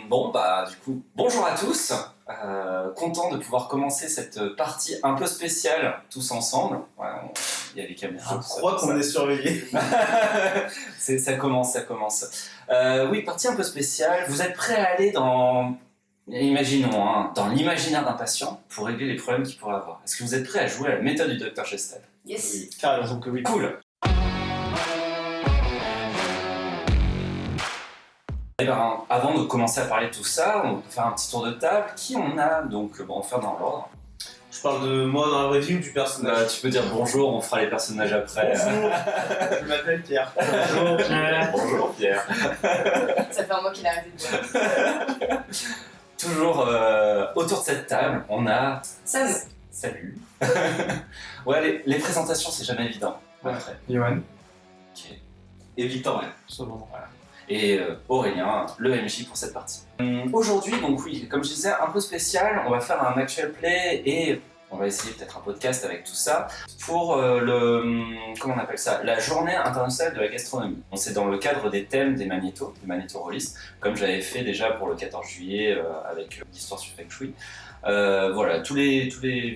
Bon, bah, du coup, bonjour à tous. Content de pouvoir commencer cette partie un peu spéciale tous ensemble. Ouais, il y a les caméras. Je crois qu'on est surveillés. Ça commence. Oui, partie un peu spéciale. Vous êtes prêts à aller dans, imaginons, dans l'imaginaire d'un patient pour régler les problèmes qu'il pourrait avoir. Est-ce que vous êtes prêts à jouer à la méthode du Dr Chestel? Yes. Oui, carrément, donc oui. Cool. Eh ben, avant de commencer à parler de tout ça, on peut faire un petit tour de table. Qui on a? Donc, bon, on va faire dans l'ordre. Je parle de moi dans la vraie vie ou du personnage? Tu peux dire bonjour, on fera les personnages après. Bonjour, je m'appelle Pierre. Bonjour Pierre. Bonjour Pierre. Ça fait un mois qu'il a arrêté de boire. Toujours autour de cette table, on a Sam. Salut. Ouais, les présentations, c'est jamais évident. Après. Johan. Ok. Et Victorien. C'est bon. Voilà. Et Aurélien, le MJ pour cette partie. Aujourd'hui, donc oui, comme je disais, un peu spécial, on va faire un actual play et on va essayer peut-être un podcast avec tout ça pour comment on appelle ça, la journée internationale de la gastronomie. On c'est dans le cadre des thèmes des magnéto-rollistes, comme j'avais fait déjà pour le 14 juillet avec l'histoire sur Feng Shui. Voilà, tous les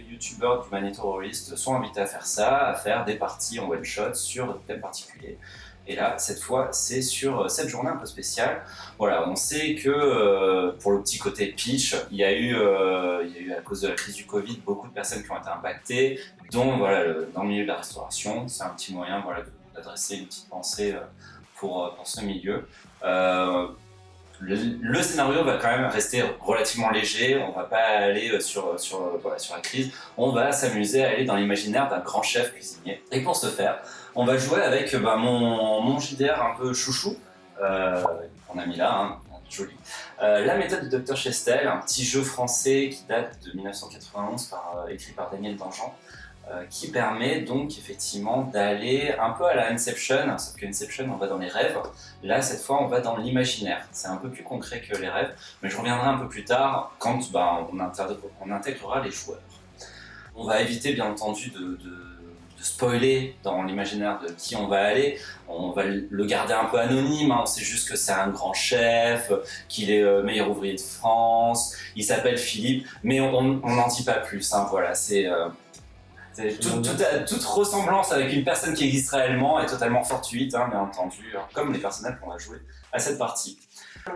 youtubeurs du magnéto-rolliste sont invités à faire ça, à faire des parties en one shot sur des thèmes particuliers. Et là, cette fois, c'est sur cette journée un peu spéciale. Voilà, on sait que pour le petit côté pitch, il y a eu à cause de la crise du Covid beaucoup de personnes qui ont été impactées, dont voilà, dans le milieu de la restauration. C'est un petit moyen voilà, d'adresser une petite pensée pour ce milieu. Le scénario va quand même rester relativement léger, on va pas aller sur la crise, on va s'amuser à aller dans l'imaginaire d'un grand chef cuisinier. Et pour ce faire, on va jouer avec mon JDR un peu chouchou, on a mis là, joli. La méthode du Dr Chestel, un petit jeu français qui date de 1991, écrit par Daniel Dangean, qui permet donc effectivement d'aller un peu à la Inception, sauf que Inception on va dans les rêves, là cette fois on va dans l'imaginaire. C'est un peu plus concret que les rêves, mais je reviendrai un peu plus tard quand on intégrera les joueurs. On va éviter bien entendu de spoiler dans l'imaginaire de qui on va aller, on va le garder un peu anonyme, on sait juste que c'est un grand chef, qu'il est meilleur ouvrier de France, il s'appelle Philippe, mais on n'en dit pas plus, voilà, toute ressemblance avec une personne qui existe réellement est totalement fortuite, bien entendu, comme les personnages qu'on va jouer à cette partie.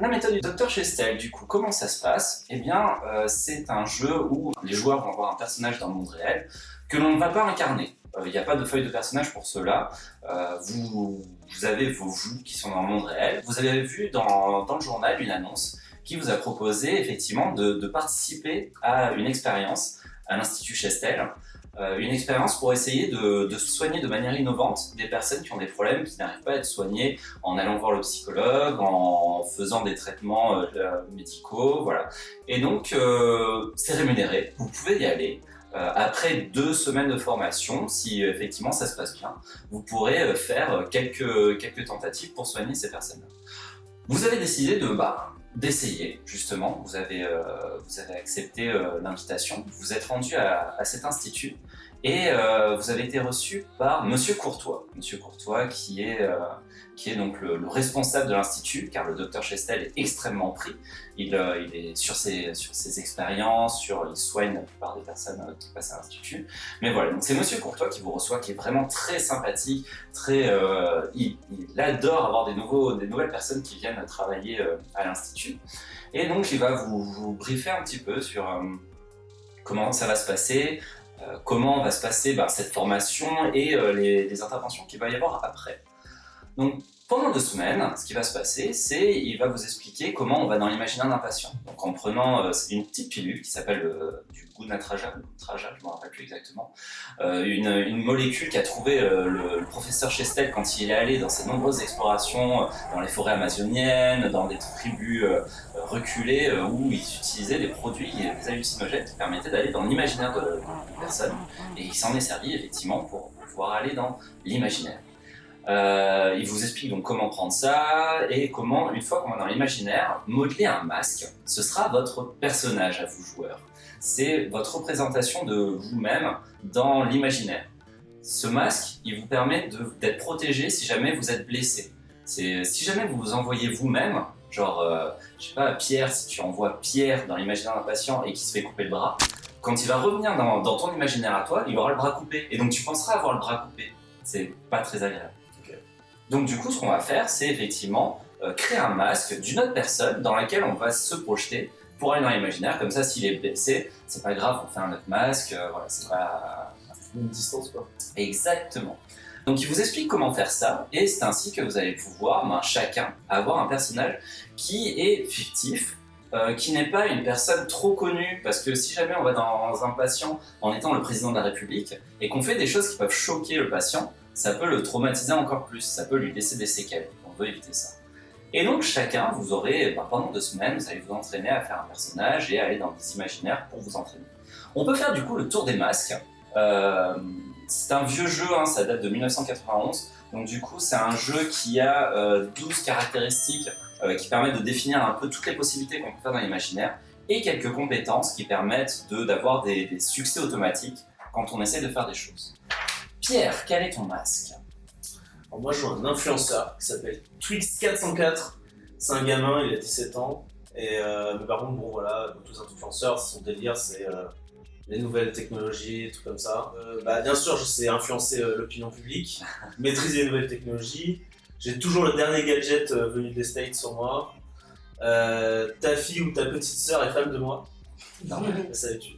La méthode du Dr Chestel, du coup, comment ça se passe? Eh bien, c'est un jeu où les joueurs vont avoir un personnage dans le monde réel que l'on ne va pas incarner. Il n'y a pas de feuille de personnage pour cela. Vous avez vos vous qui sont dans le monde réel. Vous avez vu dans le journal une annonce qui vous a proposé effectivement de participer à une expérience à l'Institut Chestel. Une expérience pour essayer de soigner de manière innovante des personnes qui ont des problèmes qui n'arrivent pas à être soignés en allant voir le psychologue, en faisant des traitements médicaux, voilà. Et donc, c'est rémunéré, vous pouvez y aller. Après 2 semaines de formation, si effectivement ça se passe bien, vous pourrez faire quelques tentatives pour soigner ces personnes-là. Vous avez décidé d'essayer, justement, vous avez accepté l'invitation, vous êtes rendu à cet institut et vous avez été reçu par Monsieur Courtois. Monsieur Courtois qui est donc le responsable de l'institut, car le Dr Chestel est extrêmement pris. Il est sur ses expériences, il soigne la plupart des personnes qui passent à l'institut. Mais voilà, donc c'est Monsieur Courtois qui vous reçoit, qui est vraiment très sympathique, il adore avoir des nouvelles personnes qui viennent travailler à l'institut. Et donc il va vous briefer un petit peu sur comment ça va se passer, comment va se passer cette formation et les interventions qu'il va y avoir après. Donc pendant 2 semaines, ce qui va se passer, c'est qu'il va vous expliquer comment on va dans l'imaginaire d'un patient. Donc en prenant une petite pilule qui s'appelle du Gunatraja, je ne me rappelle plus exactement, une molécule qu'a trouvé le professeur Chestel quand il est allé dans ses nombreuses explorations dans les forêts amazoniennes, dans des tribus reculées où ils utilisaient des produits, des hallucinogènes qui permettaient d'aller dans l'imaginaire de personne. Et il s'en est servi effectivement pour pouvoir aller dans l'imaginaire. Il vous explique donc comment prendre ça et comment, une fois qu'on va dans l'imaginaire, modeler un masque. Ce sera votre personnage à vous joueurs. C'est votre représentation de vous-même dans l'imaginaire. Ce masque, il vous permet d'être protégé si jamais vous êtes blessé. Si jamais vous vous envoyez vous-même, Genre, je sais pas, Pierre, si tu envoies Pierre dans l'imaginaire d'un patient et qu'il se fait couper le bras, quand il va revenir dans ton imaginaire à toi, il aura le bras coupé. Et donc tu penseras avoir le bras coupé. C'est pas très agréable. Ok. Donc du coup, ce qu'on va faire, c'est effectivement créer un masque d'une autre personne dans laquelle on va se projeter pour aller dans l'imaginaire. Comme ça, s'il est blessé, c'est pas grave, on fait un autre masque. Voilà, c'est pas... Une distance, quoi. Exactement. Donc il vous explique comment faire ça, et c'est ainsi que vous allez pouvoir, chacun, avoir un personnage qui est fictif, qui n'est pas une personne trop connue, parce que si jamais on va dans un patient en étant le président de la République, et qu'on fait des choses qui peuvent choquer le patient, ça peut le traumatiser encore plus, ça peut lui laisser des séquelles, on veut éviter ça. Et donc chacun, vous aurez, pendant 2 semaines, vous allez vous entraîner à faire un personnage et aller dans des imaginaires pour vous entraîner. On peut faire du coup le tour des masques. C'est un vieux jeu, ça date de 1991, donc du coup c'est un jeu qui a 12 caractéristiques qui permettent de définir un peu toutes les possibilités qu'on peut faire dans l'imaginaire et quelques compétences qui permettent d'avoir des succès automatiques quand on essaie de faire des choses. Pierre, quel est ton masque? Alors moi je joue un influenceur qui s'appelle Twix404, c'est un gamin, il a 17 ans, et mais par contre bon voilà, comme tous les influenceurs, son délire c'est les nouvelles technologies, tout comme ça. Bien sûr je sais influencer l'opinion publique, maîtriser les nouvelles technologies, j'ai toujours le dernier gadget venu des States sur moi. Ta fille ou ta petite sœur est fan de moi. Non, ça savais-tu.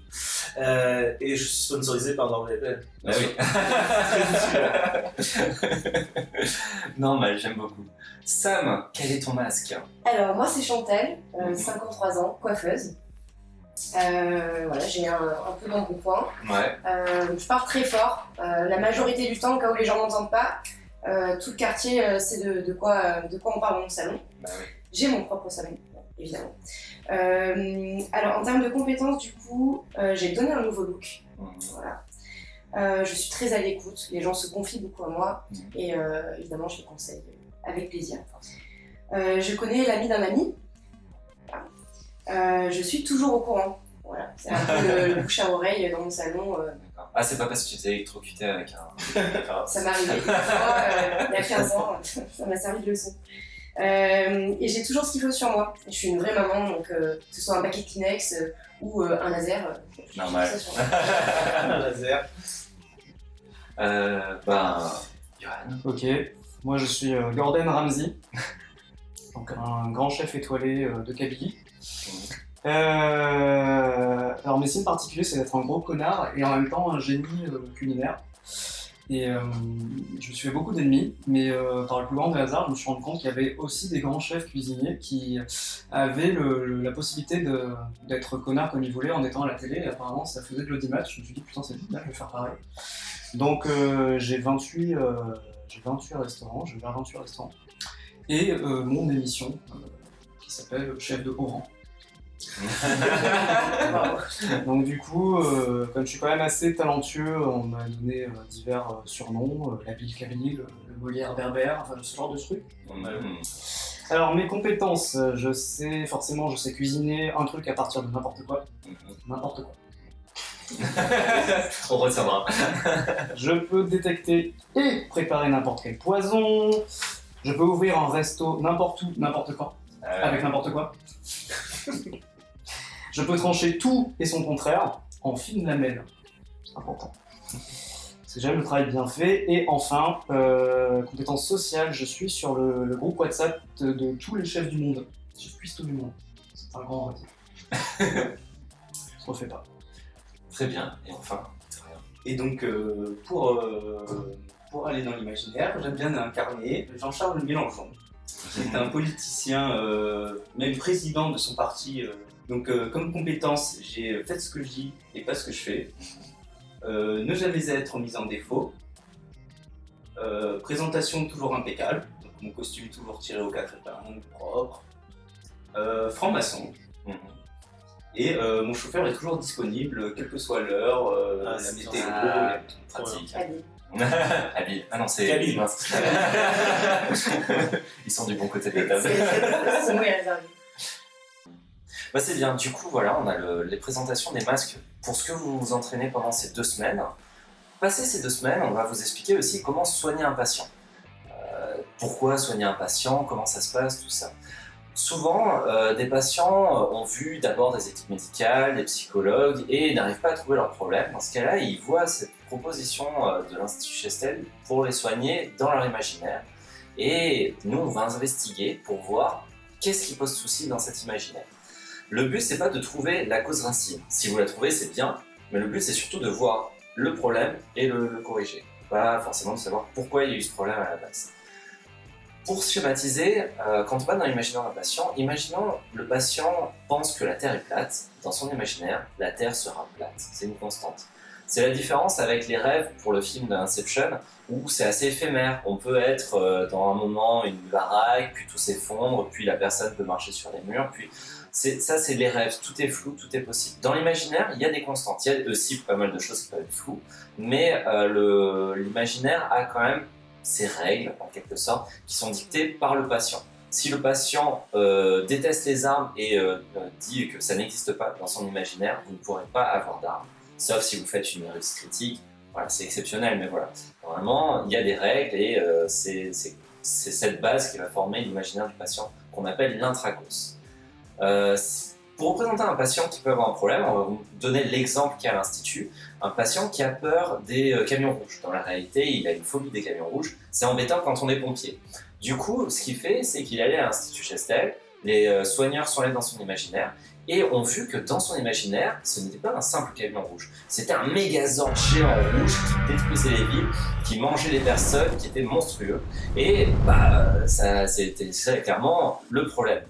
Et je suis sponsorisé par NordVPN. Ah oui. Normal, j'aime beaucoup. Sam, quel est ton masque? Alors, moi, c'est Chantal, 53 ans, coiffeuse. Voilà, j'ai un peu dans mon coin. Ouais. Je pars très fort. La majorité du temps, au cas où les gens m'entendent pas, tout le quartier sait de quoi on parle dans mon salon. Bah oui. J'ai mon propre salon, évidemment. Alors, en termes de compétences, du coup, j'ai donné un nouveau look. Voilà. Je suis très à l'écoute, les gens se confient beaucoup à moi et évidemment, je les conseille avec plaisir. Je connais l'ami d'un ami. Voilà. Je suis toujours au courant. Voilà. C'est un peu le bouche à oreille dans mon salon. D'accord. Ah, c'est pas parce que tu t'es électrocuté avec un... Ça m'est arrivé une fois, il y a 15 ans, ça m'a servi de leçon. Et j'ai toujours ce qu'il faut sur moi. Je suis une vraie maman, donc que ce soit un paquet de Kleenex ou un laser. Normal. Un laser. Johan. Ok, moi je suis Gordon Ramsay, donc un grand chef étoilé de Kabylie. Alors mes signes particuliers, c'est d'être un gros connard et en même temps un génie culinaire. Et je me suis fait beaucoup d'ennemis, mais par le plus grand des hasards, je me suis rendu compte qu'il y avait aussi des grands chefs cuisiniers qui avaient la possibilité d'être connard comme ils voulaient en étant à la télé, et apparemment ça faisait de l'audimat. Je me suis dit putain c'est génial, je vais faire pareil. Donc j'ai 28 restaurants, j'ai ouvert 28 restaurants, et mon émission qui s'appelle Chef de haut rang. Donc du coup, comme je suis quand même assez talentueux, on m'a donné divers surnoms, la Bille Kabylie, le Molière berbère, enfin ce genre de trucs. Alors mes compétences, je sais cuisiner un truc à partir de n'importe quoi. N'importe quoi. On retiendra. Je peux détecter et préparer n'importe quel poison. Je peux ouvrir un resto n'importe où, n'importe quand, avec n'importe quoi. Je peux trancher tout et son contraire en fine lamelle. C'est important. Parce que j'aime le travail bien fait. Et enfin, compétence sociale, je suis sur le groupe WhatsApp de tous les chefs du monde. Je cuise tout du monde. C'est un grand raté. Ça se refait pas. Très bien. Et enfin, Et donc, pour aller dans l'imaginaire, j'aime bien incarner Jean-Charles Mélenchon, qui est un politicien, même président de son parti. Donc, comme compétence, j'ai fait ce que je dis et pas ce que je fais. Ne jamais être mis en défaut. Présentation toujours impeccable. Donc, mon costume toujours tiré aux 4 épingles, propre. Franc-maçon. Et mon chauffeur est toujours disponible, quelle que soit l'heure, la météo. pratique. Allez. Habile. Ah non, c'est Kabyle. mince. Ils sont du bon côté de la table. Ce mot est réservé. Bah c'est bien, du coup voilà, on a les présentations des masques pour ce que vous vous entraînez pendant ces 2 semaines. Passé ces 2 semaines, on va vous expliquer aussi comment soigner un patient. Pourquoi soigner un patient, comment ça se passe, tout ça. Souvent, des patients ont vu d'abord des équipes médicales, des psychologues, et n'arrivent pas à trouver leur problème. Dans ce cas-là, ils voient cette proposition de l'Institut Chestel pour les soigner dans leur imaginaire. Et nous, on va investiguer pour voir qu'est-ce qui pose souci dans cet imaginaire. Le but, c'est pas de trouver la cause racine. Si vous la trouvez, c'est bien, mais le but, c'est surtout de voir le problème et le corriger. Pas forcément de savoir pourquoi il y a eu ce problème à la base. Pour schématiser, quand on va dans l'imaginaire d'un patient, imaginons le patient pense que la Terre est plate. Dans son imaginaire, la Terre sera plate. C'est une constante. C'est la différence avec les rêves pour le film d'Inception, où c'est assez éphémère. On peut être dans un moment une baraque, puis tout s'effondre, puis la personne peut marcher sur les murs, puis ça c'est les rêves, tout est flou, tout est possible. Dans l'imaginaire, il y a des constantes, il y a aussi pas mal de choses qui peuvent être floues, mais l'imaginaire a quand même ses règles, en quelque sorte, qui sont dictées par le patient. Si le patient déteste les armes et dit que ça n'existe pas dans son imaginaire, vous ne pourrez pas avoir d'armes. Sauf si vous faites une réussite critique, voilà, c'est exceptionnel, mais voilà. Normalement, il y a des règles et c'est cette base qui va former l'imaginaire du patient qu'on appelle l'intracos. Pour représenter un patient qui peut avoir un problème, on va vous donner l'exemple qu'il y a à l'Institut. Un patient qui a peur des camions rouges. Dans la réalité, il a une phobie des camions rouges. C'est embêtant quand on est pompier. Du coup, ce qu'il fait, c'est qu'il allait à l'Institut Chestel, les soigneurs sont allés dans son imaginaire, et ont vu que dans son imaginaire, ce n'était pas un simple camion rouge. C'était un mégazord géant rouge qui détruisait les villes, qui mangeait les personnes, qui était monstrueux. Et c'était clairement le problème.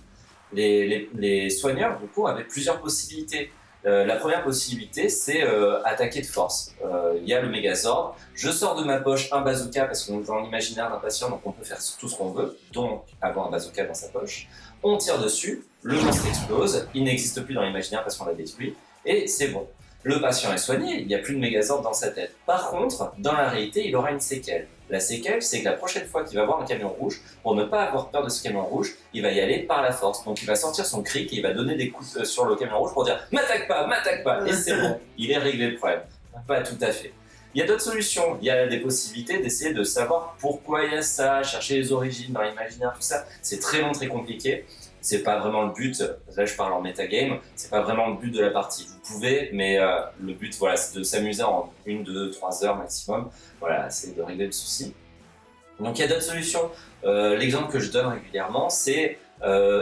Les soigneurs, du coup, avaient plusieurs possibilités. La première possibilité, c'est attaquer de force. Il y a le mégazord, je sors de ma poche un bazooka parce qu'on est dans l'imaginaire d'un patient, donc on peut faire tout ce qu'on veut, donc avoir un bazooka dans sa poche. On tire dessus, le monstre explose, il n'existe plus dans l'imaginaire parce qu'on l'a détruit, et c'est bon. Le patient est soigné, il n'y a plus de mégazord dans sa tête. Par contre, dans la réalité, il aura une séquelle. La séquelle, c'est que la prochaine fois qu'il va voir un camion rouge, pour ne pas avoir peur de ce camion rouge, il va y aller par la force. Donc il va sortir son cric et il va donner des coups sur le camion rouge pour dire « m'attaque pas !» Et c'est bon, il est réglé le problème. Pas tout à fait. Il y a d'autres solutions, il y a des possibilités d'essayer de savoir pourquoi il y a ça, chercher les origines dans l'imaginaire, tout ça. C'est très long, très compliqué. C'est pas vraiment le but, là je parle en metagame, c'est pas vraiment le but de la partie. Vous pouvez, mais le but voilà, c'est de s'amuser en 1, 2, 3 heures maximum. Voilà, c'est de régler le souci. Donc il y a d'autres solutions. L'exemple que je donne régulièrement, c'est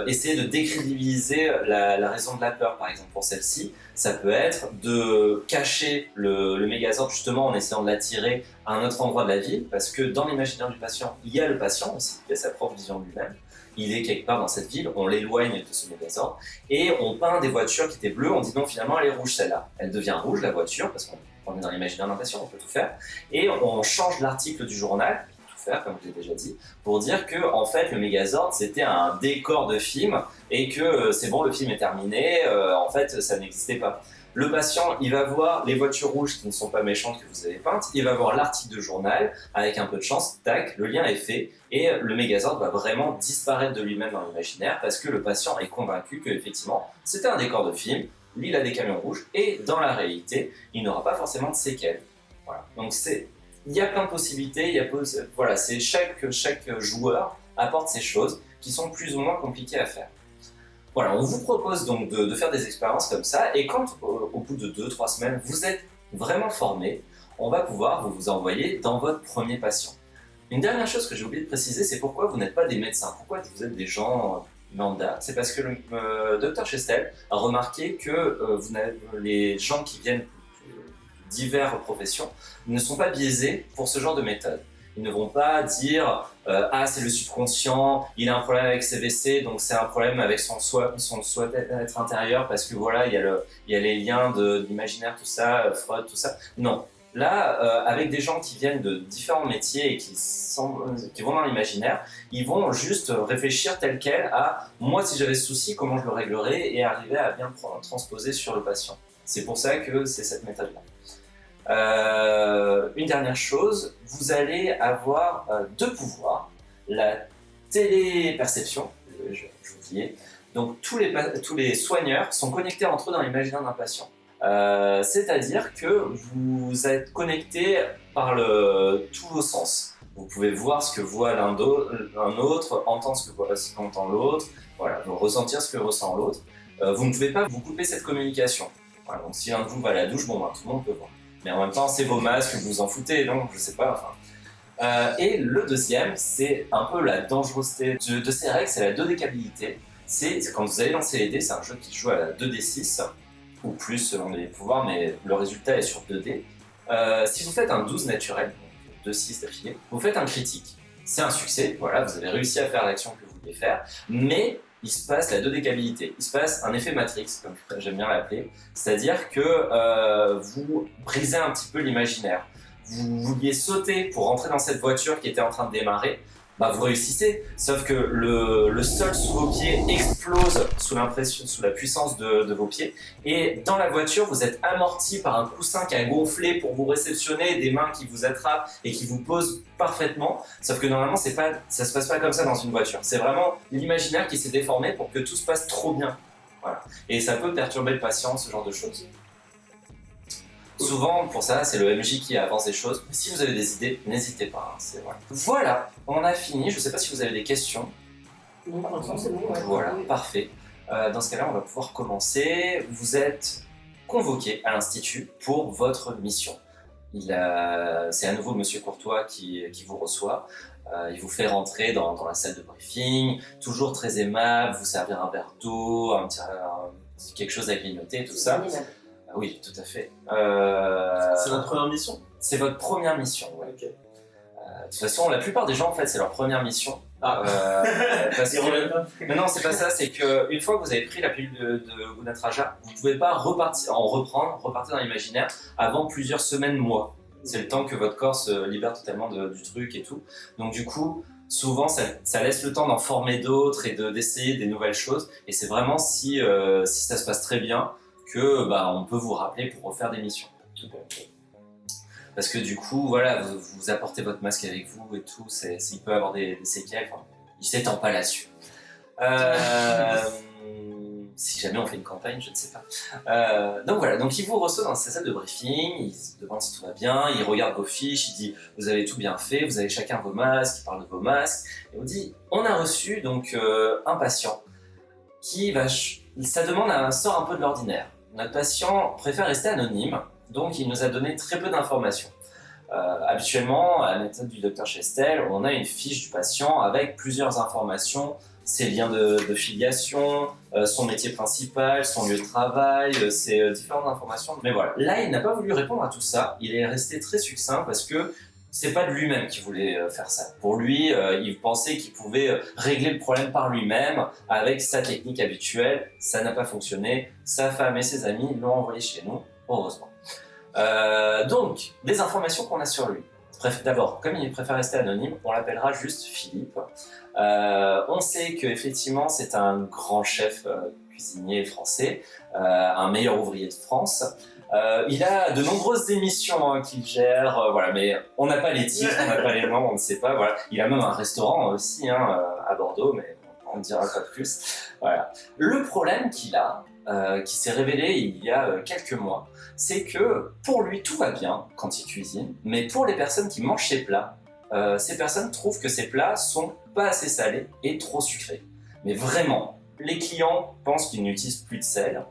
essayer de décrédibiliser la raison de la peur, par exemple pour celle-ci. Ça peut être de cacher le mégazord justement en essayant de l'attirer à un autre endroit de la ville, parce que dans l'imaginaire du patient, il y a le patient aussi, qui a sa propre vision de lui-même. Il est quelque part dans cette ville, on l'éloigne de ce mégazord, et on peint des voitures qui étaient bleues, on dit non finalement elle est rouge celle-là. Elle devient rouge la voiture, parce qu'on est dans l'imaginaire d'un patient, on peut tout faire, et on change l'article du journal, tout faire comme je l'ai déjà dit, pour dire que en fait le mégazord c'était un décor de film, et que c'est bon le film est terminé, en fait ça n'existait pas. Le patient, il va voir les voitures rouges qui ne sont pas méchantes que vous avez peintes, il va voir l'article de journal, avec un peu de chance, tac, le lien est fait, et le mégazord va vraiment disparaître de lui-même dans l'imaginaire parce que le patient est convaincu qu'effectivement, c'était un décor de film, lui il a des camions rouges, et dans la réalité, il n'aura pas forcément de séquelles. Voilà. Donc il y a plein de possibilités, voilà, chaque joueur apporte ses choses qui sont plus ou moins compliquées à faire. Voilà, on vous propose donc de faire des expériences comme ça, et quand au bout de 2-3 semaines, vous êtes vraiment formé, on va pouvoir vous envoyer dans votre premier patient. Une dernière chose que j'ai oublié de préciser, c'est pourquoi vous n'êtes pas des médecins, pourquoi vous êtes des gens lambda. C'est parce que le docteur Chestel a remarqué que les gens qui viennent de diverses professions ne sont pas biaisés pour ce genre de méthode. Ils ne vont pas dire ah c'est le subconscient, il a un problème avec ses WC, donc c'est un problème avec son être intérieur parce que voilà il y a les liens de l'imaginaire, tout ça, Freud, tout ça. Non, là avec des gens qui viennent de différents métiers et qui vont dans l'imaginaire, ils vont juste réfléchir tel quel à moi si j'avais ce souci comment je le réglerais et arriver à bien transposer sur le patient. C'est pour ça que c'est cette méthode-là. Une dernière chose, vous allez avoir deux pouvoirs, la téléperception, je vous dis, donc tous les soigneurs sont connectés entre eux dans l'imaginaire d'un patient. C'est-à-dire que vous êtes connectés par tous vos sens. Vous pouvez voir ce que voit l'un autre, entendre ce qu'entend l'autre, voilà, donc ressentir ce que ressent l'autre. Vous ne pouvez pas vous couper cette communication. Voilà, donc si l'un de vous va à la douche, bon, tout le monde peut voir. Mais en même temps, c'est vos masques, vous vous en foutez, donc je sais pas. Enfin. Et le deuxième, c'est un peu la dangerosité de ces règles, c'est la dodécabilité. C'est quand vous allez lancer les dés, c'est un jeu qui joue à la 2d6, ou plus selon les pouvoirs, mais le résultat est sur 2d. Si vous faites un 12 naturel, 2-6 d'affilée, vous faites un critique. C'est un succès, voilà, vous avez réussi à faire l'action que vous vouliez faire, mais il se passe la dodécabilité, il se passe un effet Matrix, comme j'aime bien l'appeler, c'est-à-dire que vous brisez un petit peu l'imaginaire. Vous vouliez sauter pour rentrer dans cette voiture qui était en train de démarrer, bah vous réussissez, sauf que le sol sous vos pieds explose sous la puissance de vos pieds, et dans la voiture vous êtes amorti par un coussin qui a gonflé pour vous réceptionner, des mains qui vous attrapent et qui vous posent parfaitement, sauf que normalement ça se passe pas comme ça dans une voiture, c'est vraiment l'imaginaire qui s'est déformé pour que tout se passe trop bien, voilà. Et ça peut perturber le patient, ce genre de choses. Souvent, pour ça, c'est le MJ qui avance des choses. Mais si vous avez des idées, n'hésitez pas. C'est vrai. Voilà, on a fini. Je ne sais pas si vous avez des questions. Non, par exemple, c'est bon. Ouais. Voilà, parfait. Dans ce cas-là, on va pouvoir commencer. Vous êtes convoqué à l'Institut pour votre mission. C'est à nouveau Monsieur Courtois qui vous reçoit. Il vous fait rentrer dans la salle de briefing, toujours très aimable, vous servir un verre d'eau, quelque chose à grignoter, tout ça. Oui, tout à fait. C'est notre première mission? C'est votre première mission, ouais. Okay. De toute façon, la plupart des gens, en fait, c'est leur première mission. Ah. Parce que... Mais non, c'est pas ça, c'est qu'une fois que vous avez pris la pilule de Gounath Raja, vous ne pouvez pas repartir dans l'imaginaire avant plusieurs semaines, mois. C'est le temps que votre corps se libère totalement du truc et tout. Donc du coup, souvent, ça laisse le temps d'en former d'autres et d'essayer des nouvelles choses. Et c'est vraiment si ça se passe très bien, que on peut vous rappeler pour refaire des missions. Parce que du coup, voilà, vous apportez votre masque avec vous et tout, il peut avoir des séquelles, enfin, il s'étend pas là-dessus. Si jamais on fait une campagne, je ne sais pas. Donc voilà, donc il vous reçoit dans sa salle de briefing, il se demande si tout va bien, il regarde vos fiches, il dit vous avez tout bien fait, vous avez chacun vos masques, il parle de vos masques, et on dit on a reçu donc un patient qui ça demande sort un peu de l'ordinaire. Notre patient préfère rester anonyme, donc il nous a donné très peu d'informations. Habituellement, à la méthode du Dr Chestel, on a une fiche du patient avec plusieurs informations, ses liens de filiation, son métier principal, son lieu de travail, ses différentes informations. Mais voilà, là il n'a pas voulu répondre à tout ça, il est resté très succinct parce que c'est pas de lui-même qu'il voulait faire ça. Pour lui, il pensait qu'il pouvait régler le problème par lui-même avec sa technique habituelle. Ça n'a pas fonctionné. Sa femme et ses amis l'ont envoyé chez nous, heureusement. Donc, des informations qu'on a sur lui. D'abord, comme il préfère rester anonyme, on l'appellera juste Philippe. On sait qu'effectivement, c'est un grand chef cuisinier français, un meilleur ouvrier de France. Il a de nombreuses émissions qu'il gère, voilà, mais on n'a pas les titres, on n'a pas les noms, on ne sait pas. Voilà. Il a même un restaurant aussi à Bordeaux, mais on ne dira pas plus. Voilà. Le problème qu'il a, qui s'est révélé il y a quelques mois, c'est que pour lui tout va bien quand il cuisine, mais pour les personnes qui mangent ses plats, ces personnes trouvent que ces plats sont pas assez salés et trop sucrés. Mais vraiment, les clients pensent qu'ils n'utilisent plus de sel.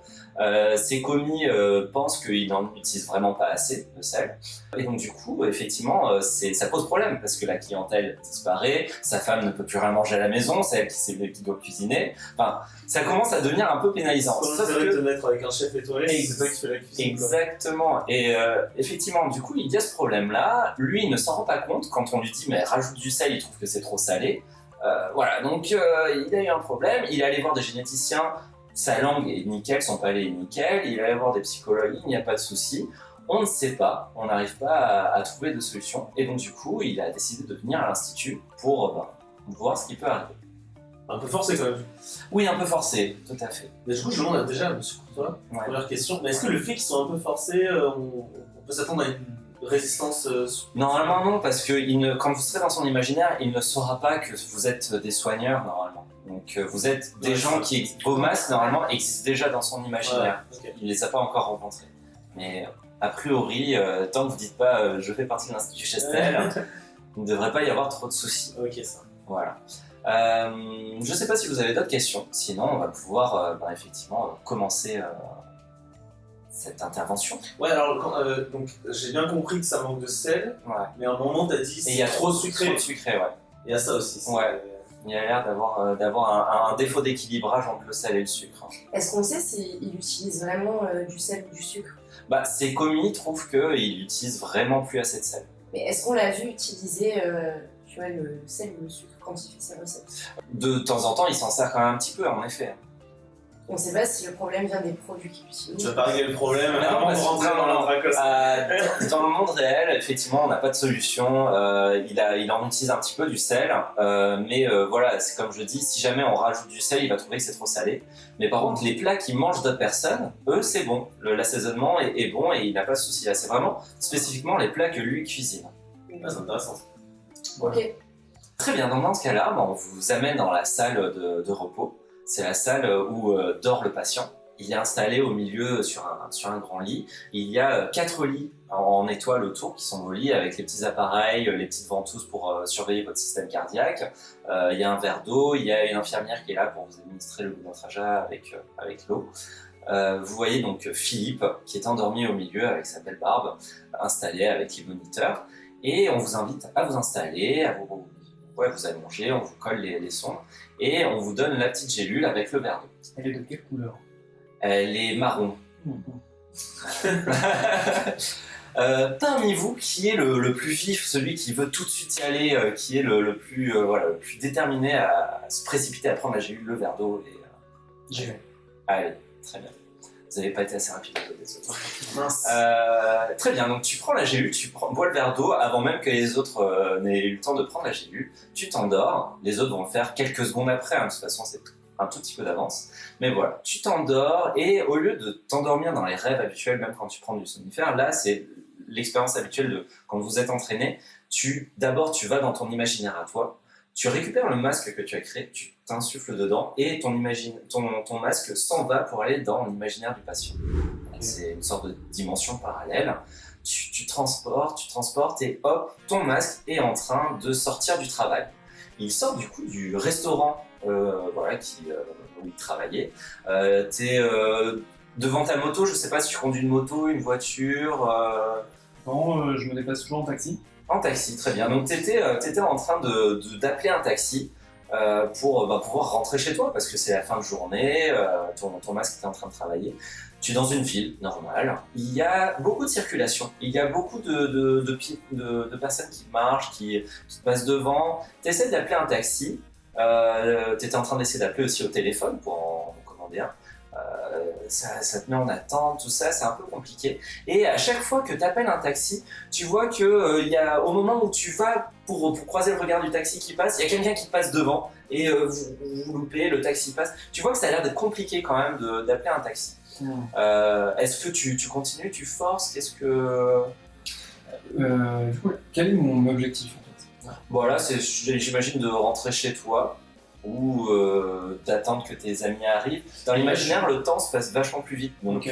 Ses commis pensent qu'ils n'en utilisent vraiment pas assez de sel. Et donc du coup, effectivement, ça pose problème parce que la clientèle disparaît, sa femme ne peut plus rien manger à la maison, c'est elle qui doit cuisiner. Enfin, ça commence à devenir un peu pénalisant. Sauf que te mettre avec un chef étoilé, c'est toi qui fais la cuisine. Exactement. Et effectivement, du coup, il y a ce problème-là. Lui, il ne s'en rend pas compte quand on lui dit mais rajoute du sel, il trouve que c'est trop salé. Voilà, donc il a eu un problème. Il est allé voir des généticiens. Sa langue est nickel, son palais est nickel, il va y avoir des psychologues, il n'y a pas de souci. On ne sait pas, on n'arrive pas à trouver de solution. Et donc du coup, il a décidé de venir à l'Institut pour voir ce qui peut arriver. Un peu forcé quand même. Oui, un peu forcé, tout à fait. Mais du coup, je demande déjà à M. Courtois, première question, mais est-ce que le fait qu'ils soient un peu forcés, on peut s'attendre à une résistance Normalement non, parce que quand vous serez dans son imaginaire, il ne saura pas que vous êtes des soigneurs normalement. Donc vous êtes des gens vos masques normalement existent déjà dans son imaginaire. Ouais, okay. Il ne les a pas encore rencontrés. Mais a priori, tant que vous ne dites pas je fais partie de l'Institut Chestel, Il ne devrait pas y avoir trop de soucis. Ok, ça. Voilà. Je ne sais pas si vous avez d'autres questions. Sinon, on va pouvoir effectivement commencer cette intervention. Ouais, alors, donc, j'ai bien compris que ça manque de sel, Ouais. mais à un moment, t'as dit Et il y a trop sucré. Trop de sucré, ouais. Il y a ça aussi. c'est- Ouais. Il y a l'air d'avoir un défaut d'équilibrage entre le sel et le sucre. Est-ce qu'on sait s'il utilise vraiment du sel ou du sucre? Bah, ses commis trouvent qu'il utilise vraiment plus assez de sel. Mais est-ce qu'on l'a vu utiliser tu vois, le sel ou le sucre quand il fait ses recettes? De temps en temps, il s'en sert quand même un petit peu, en effet. On ne sait pas si le problème vient des produits qu'il Tu utilise. vas pas régler le problème Non, avant de parce que- rentrer dans non, l'intracos. Dans le monde réel, effectivement, on n'a pas de solution. Il en utilise un petit peu du sel, mais voilà, c'est comme je dis, si jamais on rajoute du sel, il va trouver que c'est trop salé. Mais par contre, les plats qu'il mange d'autres personnes, eux, c'est bon. L'assaisonnement est bon et il n'a pas de souci. Là, c'est vraiment spécifiquement les plats que lui cuisine. Ah, c'est intéressant. Ok. Très bien, donc dans ce cas-là, on vous amène dans la salle de repos. C'est la salle où dort le patient. Il est installé au milieu sur un grand lit. Il y a 4 lits en étoile autour qui sont vos lits avec les petits appareils, les petites ventouses pour surveiller votre système cardiaque. Il y a un verre d'eau, il y a une infirmière qui est là pour vous administrer le Budotraja avec l'eau. Vous voyez donc Philippe qui est endormi au milieu avec sa belle barbe, installé avec les moniteurs. Et on vous invite à vous installer, à vous allonger, on vous colle les sondes et on vous donne la petite gélule avec le verre d'eau. Elle est de quelle couleur? Elle est marron. Parmi vous, qui est le plus vif, celui qui veut tout de suite y aller, qui est le plus déterminé à se précipiter à prendre la gélule, le verre d'eau et... J'y vais. Allez, très bien. Vous n'avez pas été assez rapide aux des autres. Mince. Très bien, donc tu prends la gélule, bois le verre d'eau avant même que les autres n'aient eu le temps de prendre la gélule. Tu t'endors, les autres vont le faire quelques secondes après, de toute façon c'est un tout petit peu d'avance. Mais voilà, tu t'endors et au lieu de t'endormir dans les rêves habituels, même quand tu prends du somnifère, là c'est l'expérience habituelle de quand vous êtes entraîné. D'abord tu vas dans ton imaginaire à toi, tu récupères le masque que tu as créé, tu t'insuffles dedans et ton masque s'en va pour aller dans l'imaginaire du patient. C'est une sorte de dimension parallèle. Tu transportes et hop, ton masque est en train de sortir du travail. Il sort du coup du restaurant où il travaillait. T'es devant ta moto, je sais pas si tu conduis une moto, une voiture. Non, je me déplace toujours en taxi. En taxi, très bien. Donc t'étais en train d'appeler un taxi pour pouvoir rentrer chez toi parce que c'est la fin de journée, ton masque est en train de travailler. Tu es dans une ville normale, il y a beaucoup de circulation, il y a beaucoup de personnes qui marchent, qui te passent devant. Tu essaies d'appeler un taxi, tu étais en train d'essayer d'appeler aussi au téléphone pour en commander un. Ça te met en attente, tout ça, c'est un peu compliqué. Et à chaque fois que tu appelles un taxi, tu vois que au moment où tu vas pour croiser le regard du taxi qui passe, il y a quelqu'un qui passe devant et vous loupez, le taxi passe. Tu vois que ça a l'air d'être compliqué quand même d'appeler un taxi. Est-ce que tu continues, tu forces? Qu'est-ce que... Du coup, quel est mon objectif en fait? Voilà, j'imagine de rentrer chez toi ou d'attendre que tes amis arrivent. Dans l'imaginaire, le temps se passe vachement plus vite. Donc,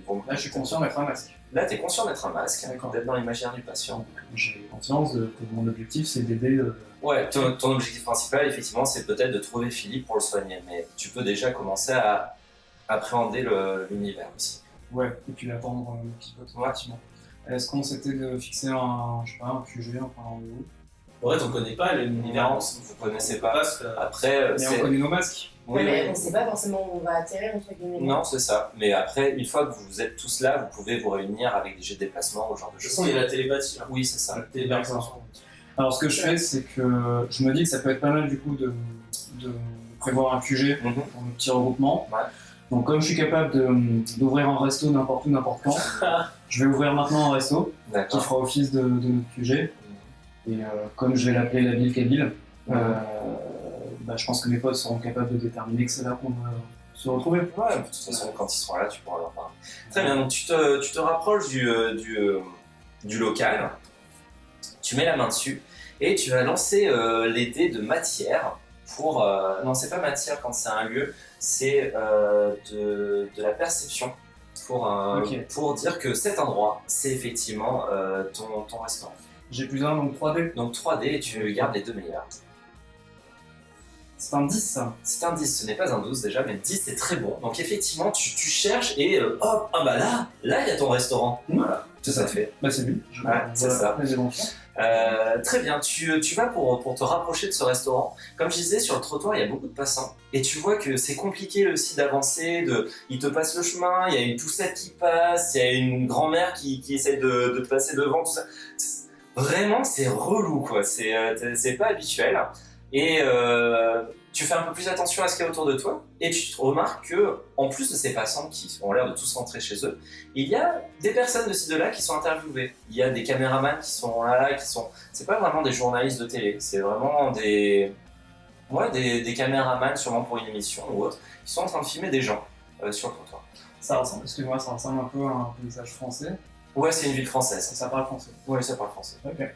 Ok. Là, je suis conscient d'être un masque. Là, tu es conscient d'être un masque, D'accord. d'être dans l'imaginaire du patient. Donc, j'ai conscience que mon objectif, c'est d'aider. Ouais, ton objectif principal, effectivement, c'est peut-être de trouver Philippe pour le soigner. Mais tu peux déjà commencer à appréhender l'univers aussi. Ouais, et puis attendre un petit peu, effectivement. Est-ce qu'on s'était de fixer un QG, un rendez-vous? En vrai, on connaît pas l'univers. Non, vous connaissez pas. Pas. Après, Mais on connaît nos masques. Oui, Ouais, mais oui. on ne sait pas forcément où on va atterrir entre guillemets. Non, c'est ça. Mais après, une fois que vous êtes tous là, vous pouvez vous réunir avec des jets de déplacement ou ce genre de De toute choses. façon, il y a la télépathie. Là. Oui, c'est ça. La téléportation. Alors, ce que je fais, c'est que je me dis que ça peut être pas mal du coup de prévoir un QG Mhm. pour nos petits regroupements. Ouais. Donc, comme je suis capable d'ouvrir un resto n'importe où, n'importe quand, je vais ouvrir maintenant un resto qui D'accord. fera office de notre QG. Et comme je vais l'appeler la ville Kabyle, je pense que mes potes seront capables de déterminer que c'est là qu'on va se retrouver. Ouais, de toute façon, quand ils seront là, tu pourras leur parler. Très bien, donc tu te rapproches du local, tu mets la main dessus et tu vas lancer les dés de matière pour... non, c'est pas matière quand c'est un lieu, c'est de la perception pour dire que cet endroit, c'est effectivement ton restaurant. J'ai plus un, donc 3D. Donc 3D et tu gardes les deux meilleurs. C'est un 10 ça. C'est un 10, ce n'est pas un 12 déjà, mais 10 c'est très bon. Donc effectivement, tu cherches et hop, ah bah là il y a ton restaurant. Voilà, tout à fait. Bah c'est lui. C'est ça. Les éventions. Très bien, tu vas pour te rapprocher de ce restaurant. Comme je disais, sur le trottoir, il y a beaucoup de passants. Et tu vois que c'est compliqué aussi d'avancer, ils te passent le chemin, il y a une poussette qui passe, il y a une grand-mère qui essaye de te passer devant, tout ça. Vraiment, c'est relou, quoi. C'est pas habituel. Et tu fais un peu plus attention à ce qu'il y a autour de toi, et tu remarques que, en plus de ces passants qui ont l'air de tous rentrer chez eux, il y a des personnes de ci de là qui sont interviewées. Il y a des caméramans qui sont là, c'est pas vraiment des journalistes de télé, c'est vraiment des caméramans sûrement pour une émission ou autre, qui sont en train de filmer des gens sur le trottoir. Ça ressemble un peu à un paysage français. Ouais, c'est une ville française. Ça parle français. Ouais, ça parle français. Ok.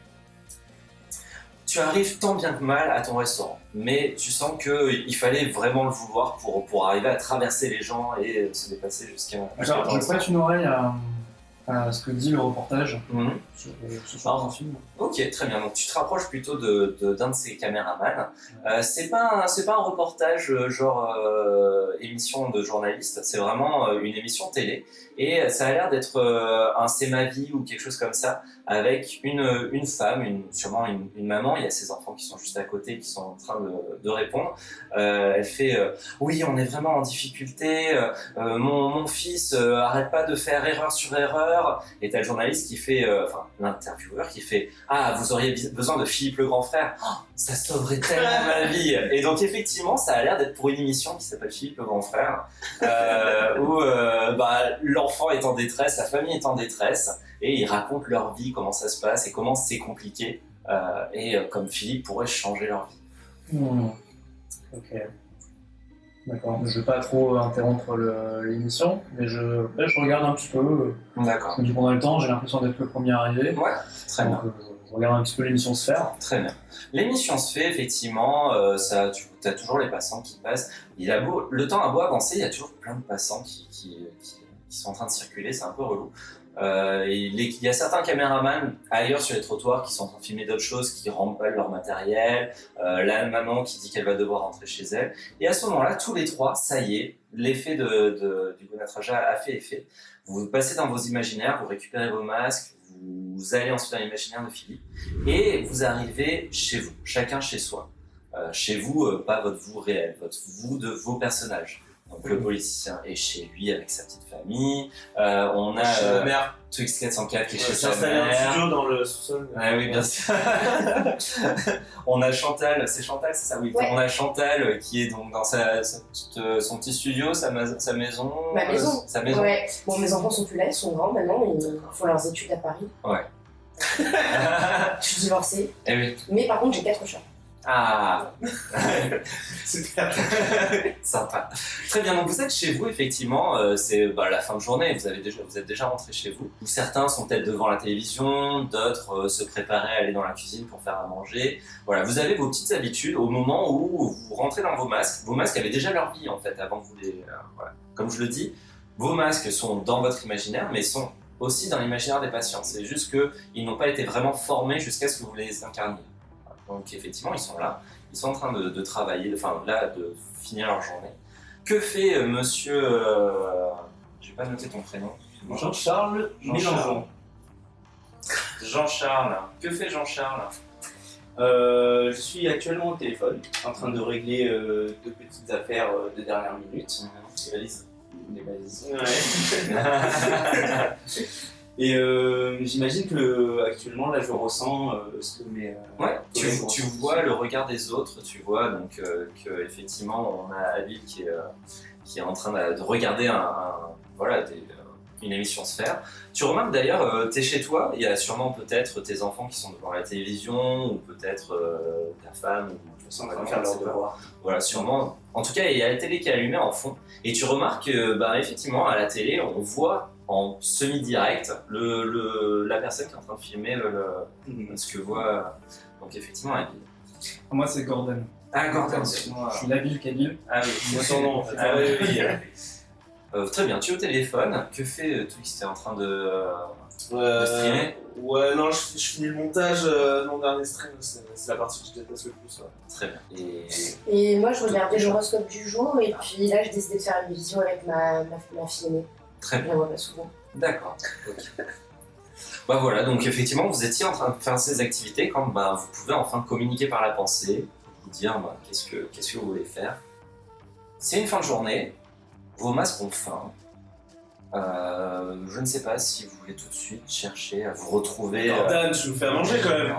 Tu arrives tant bien que mal à ton restaurant, mais tu sens qu'il fallait vraiment le vouloir pour arriver à traverser les gens et se dépasser jusqu'à D'accord, je prête une oreille à ce que dit le reportage Mhm. sur ce soir d'un film. Ok, très bien. Donc tu te rapproches plutôt d'un de ces caméramans. C'est pas un reportage genre émission de journaliste, c'est vraiment une émission télé. Et ça a l'air d'être un C'est ma vie ou quelque chose comme ça, avec une femme, sûrement une maman. Il y a ses enfants qui sont juste à côté, qui sont en train de répondre. Elle fait oui, on est vraiment en difficulté. Mon fils arrête pas de faire erreur sur erreur. Et t'as le journaliste qui fait, l'intervieweur qui fait ah, vous auriez besoin de Philippe le grand frère. Oh, ça sauverait tellement ma vie. Et donc effectivement, ça a l'air d'être pour une émission qui s'appelle Philippe le grand frère, où l'enfant est en détresse, la famille est en détresse, et ils racontent leur vie, comment ça se passe et comment c'est compliqué, comme Philippe pourrait changer leur vie. Ok. D'accord. Je vais pas trop interrompre l'émission, mais je regarde un petit peu. D'accord. Parce que pendant le temps, j'ai l'impression d'être le premier arrivé. Ouais, très bien. Donc, je regarde un petit peu l'émission se faire. Très bien. L'émission se fait, effectivement, tu as toujours les passants qui passent. Le temps a beau avancer, il y a toujours plein de passants qui sont en train de circuler, c'est un peu relou. Il y a certains caméramans ailleurs sur les trottoirs qui sont en train de filmer d'autres choses, qui remballent leur matériel, la maman qui dit qu'elle va devoir rentrer chez elle. Et à ce moment-là, tous les trois, ça y est, l'effet du Gonatraja a fait effet. Vous passez dans vos imaginaires, vous récupérez vos masques, vous allez ensuite dans l'imaginaire de Philippe, et vous arrivez chez vous, chacun chez soi. Chez vous, pas votre vous réel, votre vous de vos personnages. Donc le politicien est chez lui avec sa petite famille. On a Chez ma mère. Twix 404 qui est chez J'ai sa installé un mère. studio dans le sous-sol. Ah oui, bien sûr. On a Chantal, c'est Chantal, c'est ça, oui. Ouais. On a Chantal qui est donc dans son petit studio, sa maison. Ma maison. Sa maison. Ouais. Bon, mes enfants sont plus là, ils sont grands maintenant, ils font leurs études à Paris. Ouais. Je suis divorcée, Eh oui. mais par contre j'ai 4 chats. Ah. Super. Sympa. Très bien, donc vous êtes chez vous, effectivement, c'est la fin de journée, vous êtes déjà rentré chez vous. Certains sont peut-être devant la télévision, d'autres se préparaient à aller dans la cuisine pour faire à manger. Voilà, vous avez vos petites habitudes au moment où vous rentrez dans vos masques. Vos masques avaient déjà leur vie, en fait, avant que vous les... voilà. Comme je le dis, vos masques sont dans votre imaginaire, mais sont aussi dans l'imaginaire des patients. C'est juste qu'ils n'ont pas été vraiment formés jusqu'à ce que vous les incarniez. Donc effectivement, ils sont là, ils sont en train de travailler, de finir leur journée. Que fait monsieur... j'ai pas noté ton prénom. Jean-Charles Mélenchon. Jean-Charles. Que fait Jean-Charles? Je suis actuellement au téléphone, en train de régler deux petites affaires de dernière minute. Les valises. Des valises. Ouais. Et j'imagine que actuellement là je ressens ce que mes Ouais, tu collègues vois le regard des autres, tu vois donc que effectivement on a Habib qui est en train de regarder une émission se faire. Tu remarques d'ailleurs, t'es chez toi, il y a sûrement peut-être tes enfants qui sont devant la télévision ou peut-être ta femme ou Ils sont en train de faire leur devoir. Voilà, sûrement. En tout cas, il y a la télé qui est allumée en fond et tu remarques que effectivement à la télé on voit en semi-direct la personne qui est en train de filmer ce que voit donc effectivement Habib. Moi, c'est Gordon. Ah Gordon, Je suis l'habile Kabyle. Ah oui, C'est son nom en fait. Ah oui. Très bien, tu es au téléphone. Que fait Twix? Tu es en train de De streamer? Ouais, non, je finis le montage, mon dernier stream, c'est la partie que je déteste le plus. Ouais. Très bien. Et moi, je regardais l'horoscope du jour, et puis là, j'ai décidé de faire une vision avec ma fille aînée. Très Je bien. la vois pas souvent. D'accord. Ok. Bah voilà, donc effectivement, vous étiez en train de faire ces activités quand vous pouvez enfin communiquer par la pensée, vous dire qu'est-ce que vous voulez faire. C'est une fin de journée, vos masques ont faim. Je ne sais pas si vous voulez tout de suite chercher à vous retrouver. Dan, tu nous fais à manger quand même.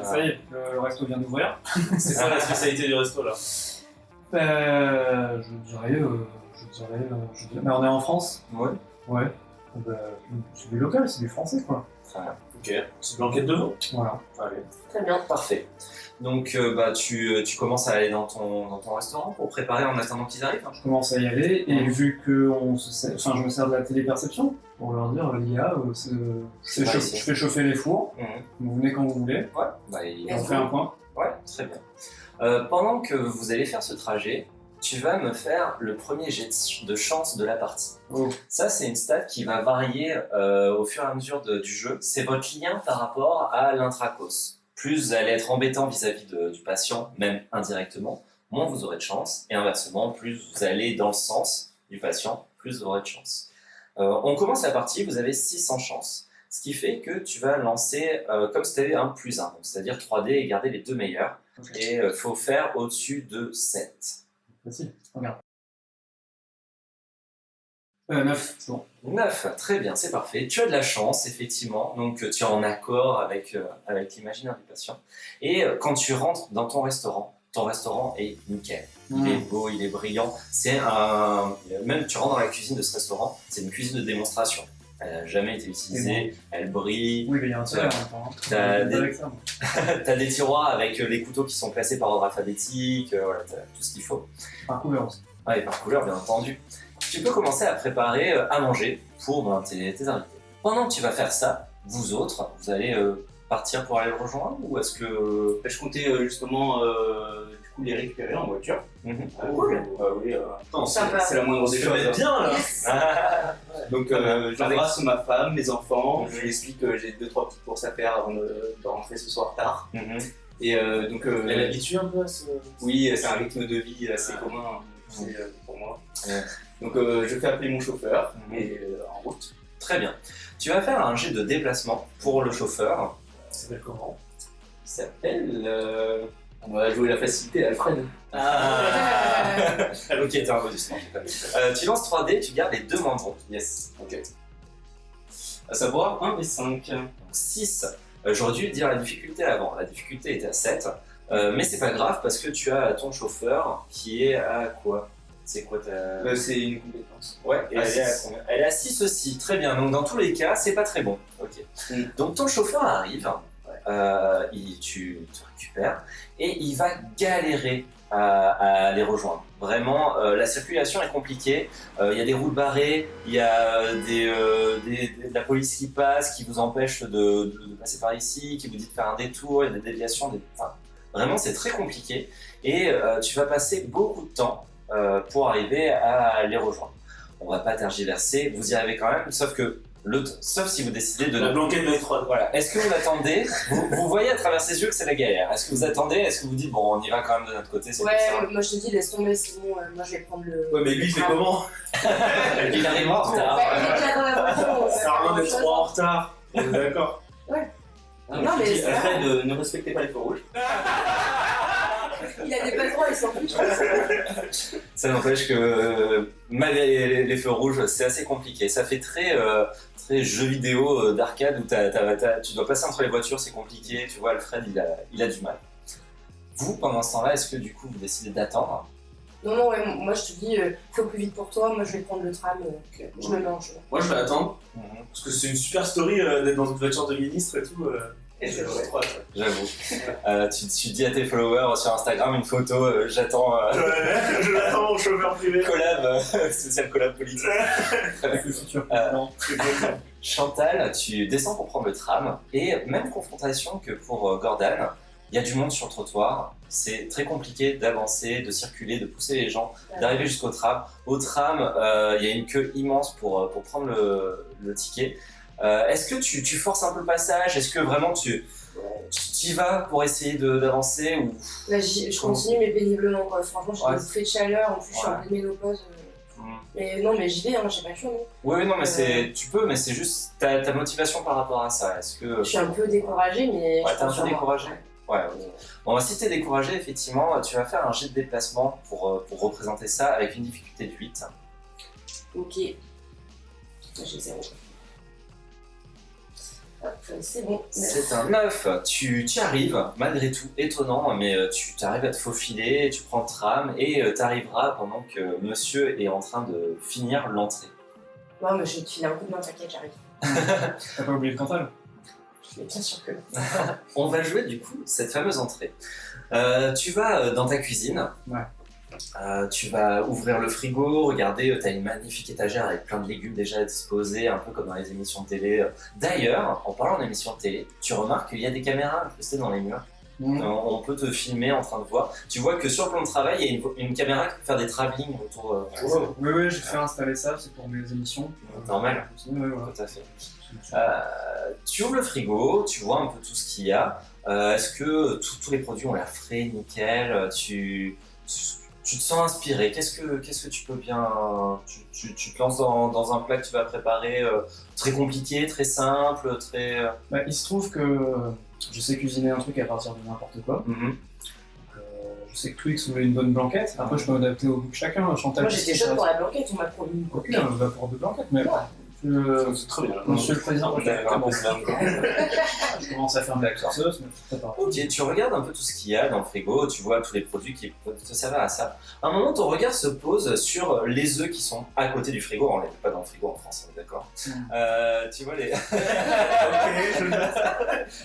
Ça y est, le resto vient d'ouvrir. C'est ça la spécialité du resto là. Je dirais, mais on est en France. Ouais. Ouais. C'est du local, c'est du français quoi. Très bien. Ok, c'est une blanquette de veau. Voilà. Allez. Très bien. Parfait. Donc tu commences à aller dans ton restaurant pour préparer en attendant qu'ils arrivent. Je commence à y aller et vu que je me sers de la téléperception pour leur dire l'IA, je fais chauffer les fours. Vous venez quand vous voulez. Ouais. Et on fait un point. Ouais, très bien. Pendant que vous allez faire ce trajet, tu vas me faire le premier jet de chance de la partie. Oh. Ça, c'est une stat qui va varier au fur et à mesure du jeu. C'est votre lien par rapport à l'intracos. Plus vous allez être embêtant vis-à-vis du patient, même indirectement, moins vous aurez de chance. Et inversement, plus vous allez dans le sens du patient, plus vous aurez de chance. On commence la partie, vous avez 600 chances. Ce qui fait que tu vas lancer comme si tu avais un +1, donc c'est-à-dire 3D et garder les deux meilleurs. Okay. Et il faut faire au-dessus de 7. Facile, regarde. 9, c'est bon. 9, très bien, c'est parfait. Tu as de la chance, effectivement, donc tu es en accord avec l'imaginaire du patient. Et quand tu rentres dans ton restaurant est nickel. Il est beau, il est brillant. Même tu rentres dans la cuisine de ce restaurant, c'est une cuisine de démonstration. Elle n'a jamais été utilisée, elle brille. Oui, mais il y a un secret en même temps. T'as des tiroirs avec les couteaux qui sont classés par ordre alphabétique, voilà, t'as tout ce qu'il faut. Par couleur aussi. Ouais, par couleur, bien entendu. Tu peux commencer à préparer à manger pour tes invités. Pendant que tu vas faire ça, vous autres, vous allez partir pour aller le rejoindre ou est-ce que... Je comptais justement du coup les récupérer en voiture. Cool. Oui, Sympa. c'est la moindre des Je choses. vais bien là. Donc j'embrasse ma femme, mes enfants, je lui explique que j'ai 2-3 petites courses à faire avant de rentrer ce soir tard. Et donc, Elle habitue un peu à ce... oui, c'est un rythme de vie assez commun pour moi. Donc je fais appeler mon chauffeur et en route. Très bien. Tu vas faire un jet de déplacement pour le chauffeur. Il s'appelle comment? Il s'appelle... on va jouer la facilité, Alfred. Ok, t'es un rebondissement. Tu lances 3D, tu gardes les deux moins bons. Yes, ok. À savoir 1 et 5. Donc 6. J'aurais dû dire la difficulté avant. La difficulté était à 7. Mais c'est pas grave parce que tu as ton chauffeur qui est à quoi? C'est quoi ta... C'est une compétence. Ouais, et elle est à 6 aussi. Très bien. Donc dans tous les cas, c'est pas très bon. Ok. Donc ton chauffeur arrive, tu te récupères et il va galérer à les rejoindre. Vraiment, la circulation est compliquée. Il y a des routes barrées, il y a de la police qui passe, qui vous empêche de passer par ici, qui vous dit de faire un détour, il y a des déviations. Enfin, vraiment, c'est très compliqué. Et tu vas passer beaucoup de temps pour arriver à les rejoindre. On va pas tergiverser, vous y arrivez quand même, sauf si vous décidez de... La blanquette va être froide. Voilà. Est-ce que vous attendez vous voyez à travers ses yeux que c'est la galère. Est-ce que vous attendez? Est-ce que vous dites, bon, on y va quand même de notre côté, c'est Ouais, plus simple. moi je te dis, laisse tomber, sinon moi je vais prendre le. Ouais, mais lui, il fait comment? Il arrive en retard. Ouais, il est déjà dans la voiture. Ça sert à rien d'être trop en retard. On est d'accord. Non, mais c'est Alfred, ne respectez pas les feux rouges. Il a des patrons, il s'en fiche. Ça n'empêche que malgré les feux rouges, c'est assez compliqué. Ça fait très jeu vidéo d'arcade où tu dois passer entre les voitures, c'est compliqué. Tu vois, Alfred, il a du mal. Vous, pendant ce temps-là, est-ce que du coup vous décidez d'attendre? Non, ouais, moi je te dis, fais au plus vite pour toi, moi je vais prendre le tram, je me mélange. Moi, je vais attendre. Parce que c'est une super story d'être dans une voiture de ministre et tout. Et J'ai ouais. trop hâte. J'avoue. Tu dis à tes followers sur Instagram une photo, j'attends Je l'attends mon chauffeur privé. collab, spécial collab politique. Avec le futur président. Chantal, tu descends pour prendre le tram et même confrontation que pour Gordon, il y a du monde sur le trottoir, c'est très compliqué d'avancer, de circuler, de pousser les gens, d'arriver jusqu'au tram. Au tram, il y a une queue immense pour prendre le ticket. Est-ce que tu forces un peu le passage? Est-ce que vraiment tu y vas pour essayer d'avancer ou... Là, je continue, mais péniblement, quoi. Franchement, j'ai des bouffées de chaleur, en plus, je suis en pleine ménopause. Mais non, mais j'y vais, hein, j'ai pas le choix, non. Oui, non, mais tu peux, mais c'est juste ta motivation par rapport à ça. Est-ce que... Je suis un peu découragée, mais. Ouais, t'es un peu découragée. Ouais, ok. Bon, si t'es découragé, effectivement, tu vas faire un jet de déplacement pour représenter ça avec une difficulté de 8. Ok. J'ai 0. Hop, c'est bon. C'est un 9. Tu arrives, malgré tout, étonnant, mais tu arrives à te faufiler, tu prends le tram et tu arriveras pendant que monsieur est en train de finir l'entrée. Non, mais je vais te filer un coup de main, t'inquiète, j'arrive. T'as pas oublié le Cantal? Mais bien sûr que. On va jouer du coup cette fameuse entrée. Tu vas dans ta cuisine. Ouais. Tu vas ouvrir le frigo, regarder, tu as une magnifique étagère avec plein de légumes déjà disposés, un peu comme dans les émissions de télé. D'ailleurs, en parlant d'émissions de télé, tu remarques qu'il y a des caméras incrustées dans les murs. On peut te filmer en train de voir. Tu vois que sur le plan de travail, il y a une caméra qui peut faire des travelling autour. Oui, j'ai fait installer ça, c'est pour mes émissions. Normal. Ouais, voilà. Tout à fait. Tu ouvres le frigo, tu vois un peu tout ce qu'il y a. Est-ce que tous les produits ont l'air frais, nickel? Tu te sens inspiré? Qu'est-ce que tu peux bien... Tu te lances dans un plat que tu vas préparer très compliqué, très simple, très... Bah, il se trouve que je sais cuisiner un truc à partir de n'importe quoi. Donc, je sais que Twix voulait une bonne blanquette. Après, je peux m'adapter au goût de chacun. Chantal, Moi, j'étais chaude pour la blanquette, on m'a promis. Ok, on va pour deux blanquettes, mais... C'est très bien. Monsieur le Président, D'accord. je commence à faire de la sauce, mais c'est pas Ok, tu regardes un peu tout ce qu'il y a dans le frigo, tu vois tous les produits qui peuvent te servir à ça. À un moment, ton regard se pose sur les œufs qui sont à côté du frigo. On n'est pas dans le frigo en France, on est d'accord. Tu vois les...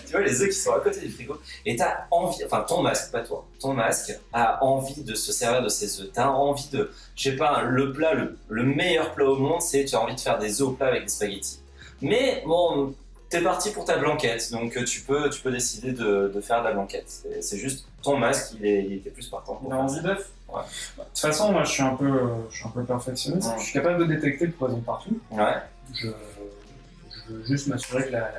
Tu vois les œufs qui sont à côté du frigo et t'as envie, enfin ton masque, pas toi, ton masque a envie de se servir de ces œufs. T'as envie de, je sais pas, le plat, le meilleur plat au monde, c'est tu as envie de faire des œufs au plat avec des spaghettis. Mais bon, t'es parti pour ta blanquette, donc tu peux décider de faire de la blanquette. C'est juste ton masque, il était plus partant. Il a envie d'œuf. Ouais. De toute façon, moi, je suis un peu perfectionniste. Ouais. Je suis capable de détecter le poison partout. Ouais. Je veux juste m'assurer que la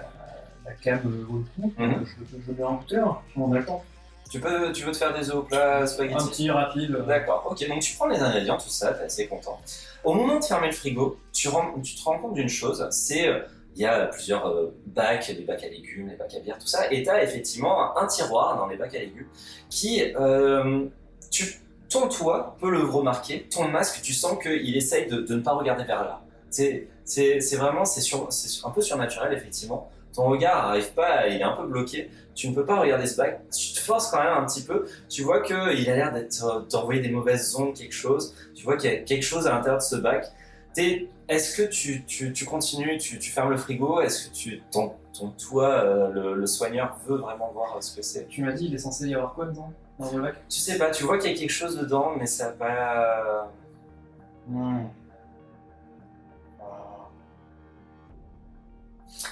cam vaut le coup. Je veux bien en goûter, hein. Je m'en ai le temps. Tu veux te faire des œufs au plat spaghettis? Un petit rapide. D'accord, ok, donc tu prends les ingrédients, tout ça, t'es assez content. Au moment de fermer le frigo, tu te rends compte d'une chose, c'est il y a plusieurs bacs, des bacs à légumes, des bacs à bière, tout ça, et tu as effectivement un tiroir dans les bacs à légumes qui, ton toit peut le remarquer, ton masque, tu sens qu'il essaye de ne pas regarder vers là. C'est vraiment, c'est un peu surnaturel, effectivement. Ton regard n'arrive pas, il est un peu bloqué, tu ne peux pas regarder ce bac, tu te forces quand même un petit peu, tu vois qu'il a l'air d'envoyer des mauvaises ondes, quelque chose, tu vois qu'il y a quelque chose à l'intérieur de ce bac. Est-ce que tu continues, tu fermes le frigo? Est-ce que ton toit, le soigneur veut vraiment voir ce que c'est? Tu m'as dit, il est censé y avoir quoi dedans? Dans le bac? Tu sais pas, tu vois qu'il y a quelque chose dedans, mais ça n'a pas...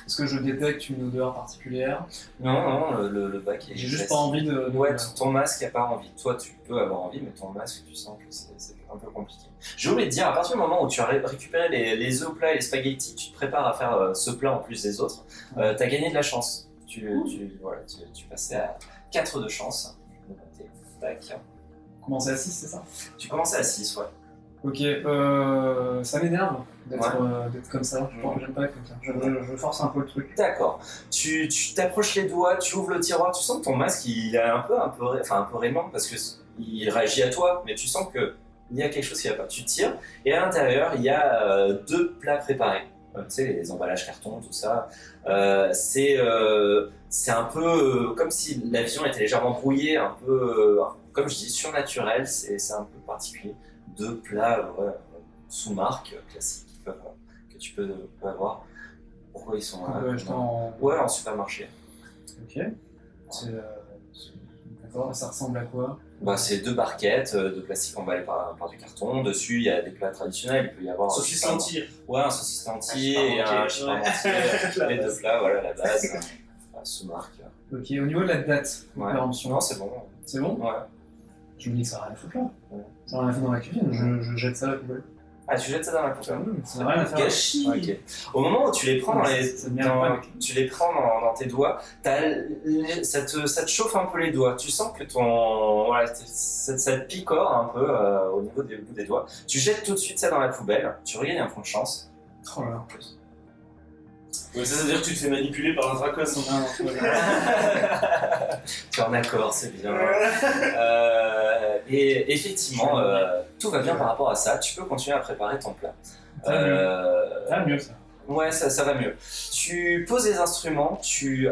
Est-ce que je détecte une odeur particulière? Non, le bac est... J'ai juste pas envie de... Ouais, ton masque n'a pas envie. Toi, tu peux avoir envie, mais ton masque, tu sens que c'est un peu compliqué. J'ai oublié de dire, à partir du moment où tu as récupéré les œufs au plat et les spaghettis, tu te prépares à faire ce plat en plus des autres, tu as gagné de la chance. Tu passais à 4 de chance. Tac. Commencer à 6, c'est ça? Tu commençais à 6, ouais. Ok, ça m'énerve d'être comme ça. J'aime pas être comme ça. Je force un peu le truc. D'accord. Tu t'approches les doigts, tu ouvres le tiroir, tu sens que ton masque il est un peu raimant parce qu'il réagit à toi, mais tu sens qu'il y a quelque chose qui va pas. Tu tires et à l'intérieur il y a 2 plats préparés. Tu sais, les emballages carton, tout ça. C'est un peu comme si la vision était légèrement brouillée, un peu, comme je dis, surnaturel, c'est un peu particulier. 2 plats sous marque classiques que tu peux avoir. Pourquoi ils sont là? En supermarché. Ok. D'accord, ça ressemble à quoi? C'est 2 barquettes de plastique emballées par du carton. Dessus, il y a des plats traditionnels. Il peut y avoir saucisse entier. Ouais, un saucisse entier et un chipard entier. Les 2 plats, voilà la base. Sous marque. Ok, au niveau de la date de péremption. Non, c'est bon. C'est bon? Ouais. Je me dis que ça n'a rien à foutre là. Ça n'a rien à foutre dans la cuisine, je jette ça à la poubelle. Ah, tu jettes ça dans la poubelle. C'est rien à faire. Gâchis. Ok. Au moment où tu les prends tu les prends dans tes doigts, ça te chauffe un peu les doigts. Tu sens que ça te picore un peu au niveau des bouts des doigts. Tu jettes tout de suite ça dans la poubelle. Tu regagnes un point de chance. Oh là là. Donc ça veut dire que tu te fais manipuler par un dracos. Tu es en accord, c'est bien. Et effectivement, tout va bien par rapport à ça. Tu peux continuer à préparer ton plat. Ça va mieux ça. Ouais, ça va mieux. Tu poses les instruments.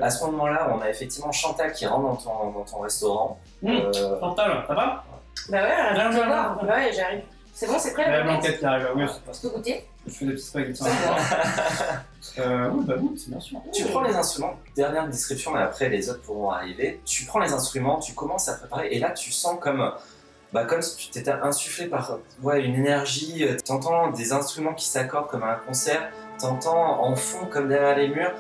À ce moment-là, on a effectivement Chantal qui rentre dans ton restaurant. Chantal, ça va? Bah ouais, Viens, tu viens, vas voir. Ouais, j'arrive. C'est bon, c'est prêt La la blanquette? blanquette qui arrive, oui. Tu peux goûter? Je fais des petits spaghettis. Oui, bah oui, c'est bien sûr. Tu prends les instruments, dernière description, mais après les autres pourront arriver. Tu prends les instruments, tu commences à préparer, et là tu sens comme si tu t'étais insufflé par une énergie. T'entends des instruments qui s'accordent comme à un concert. T'entends en fond, comme derrière les murs,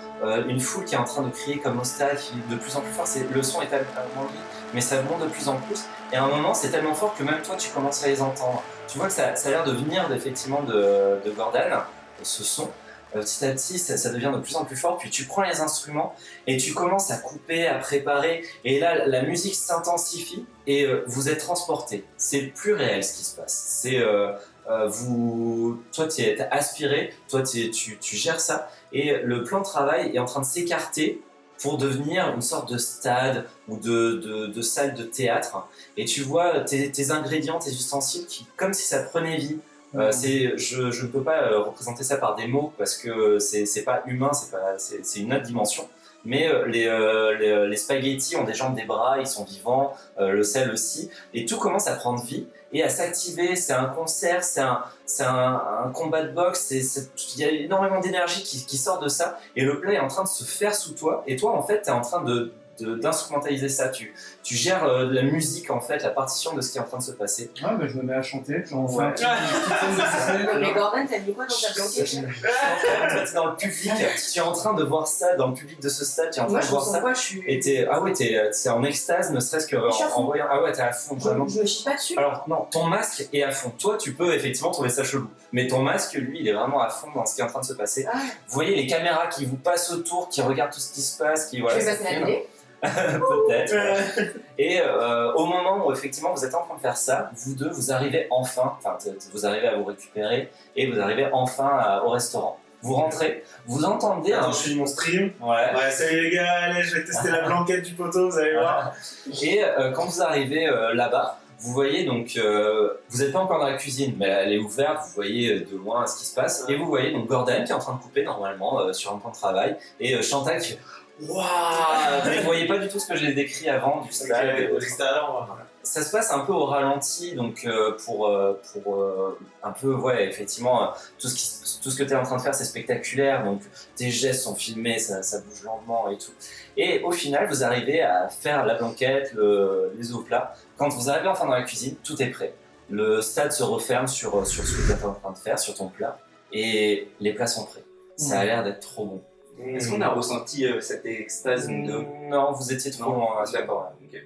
une foule qui est en train de crier comme au stade, qui de plus en plus fort. Le son est tellement vite, mais ça monte de plus en plus. Et à un moment, c'est tellement fort que même toi, tu commences à les entendre. Tu vois que ça a l'air de venir effectivement de Gordon, ce son. Petit à petit, ça devient de plus en plus fort. Puis tu prends les instruments et tu commences à couper, à préparer. Et là, la musique s'intensifie et vous êtes transporté. C'est plus réel ce qui se passe. C'est toi, tu es aspiré, toi, tu gères ça. Et le plan de travail est en train de s'écarter pour devenir une sorte de stade ou de salle de théâtre. Et tu vois tes ingrédients, tes ustensiles, comme si ça prenait vie. Je ne peux pas représenter ça par des mots parce que c'est pas humain, c'est une autre dimension. Mais les spaghettis ont des jambes, des bras, ils sont vivants, le sel aussi, et tout commence à prendre vie et à s'activer. C'est un concert, c'est un combat de boxe, il y a énormément d'énergie qui sort de ça, et le plat est en train de se faire sous toi, et toi en fait t'es en train d'instrumentaliser ça, tu gères la musique en fait, la partition de ce qui est en train de se passer. Ouais, bah je me mets à chanter, j'en fais un petit Mais Gordon, t'as mis quoi dans ta blanquette? Toi, t'es dans le public, tu es en train de voir ça dans le public de ce stade, tu es en train de voir ça. Moi, je suis. Et t'es en extase, ne serait-ce qu'en voyant. Ah ouais, t'es à fond, vraiment. Je me chie pas dessus. Alors non, ton masque est à fond. Toi, tu peux effectivement trouver ça chelou. Mais ton masque, lui, il est vraiment à fond dans ce qui est en train de se passer. Ah. Vous voyez les caméras qui vous passent autour, qui regardent tout ce qui se passe, qui Je vais passer la télé. Peut-être. Et au moment où effectivement vous êtes en train de faire ça, vous deux, vous arrivez enfin, vous arrivez à vous récupérer et vous arrivez enfin au restaurant. Vous rentrez, vous entendez Attends, je finis mon stream. Ouais. Salut les gars, allez, je vais tester la blanquette du poteau, vous allez voir. Et quand vous arrivez là-bas, vous voyez donc, vous n'êtes pas encore dans la cuisine, mais elle est ouverte, vous voyez de loin ce qui se passe, et vous voyez donc Gordon qui est en train de couper normalement sur un plan de travail, et Chantal qui fait waouh, vous ne voyez pas du tout ce que j'ai décrit avant du stade. Ça se passe un peu au ralenti, donc pour un peu, effectivement, tout ce que tu es en train de faire, c'est spectaculaire, donc tes gestes sont filmés, ça bouge lentement et tout. Et au final, vous arrivez à faire la blanquette, les eaux plats. Quand vous arrivez enfin dans la cuisine, tout est prêt. Le stade se referme sur ce que tu es en train de faire, sur ton plat, et les plats sont prêts. Ça a l'air d'être trop bon. Est-ce qu'on a ressenti cette extase de... Non, vous étiez trop loin. D'accord, ok.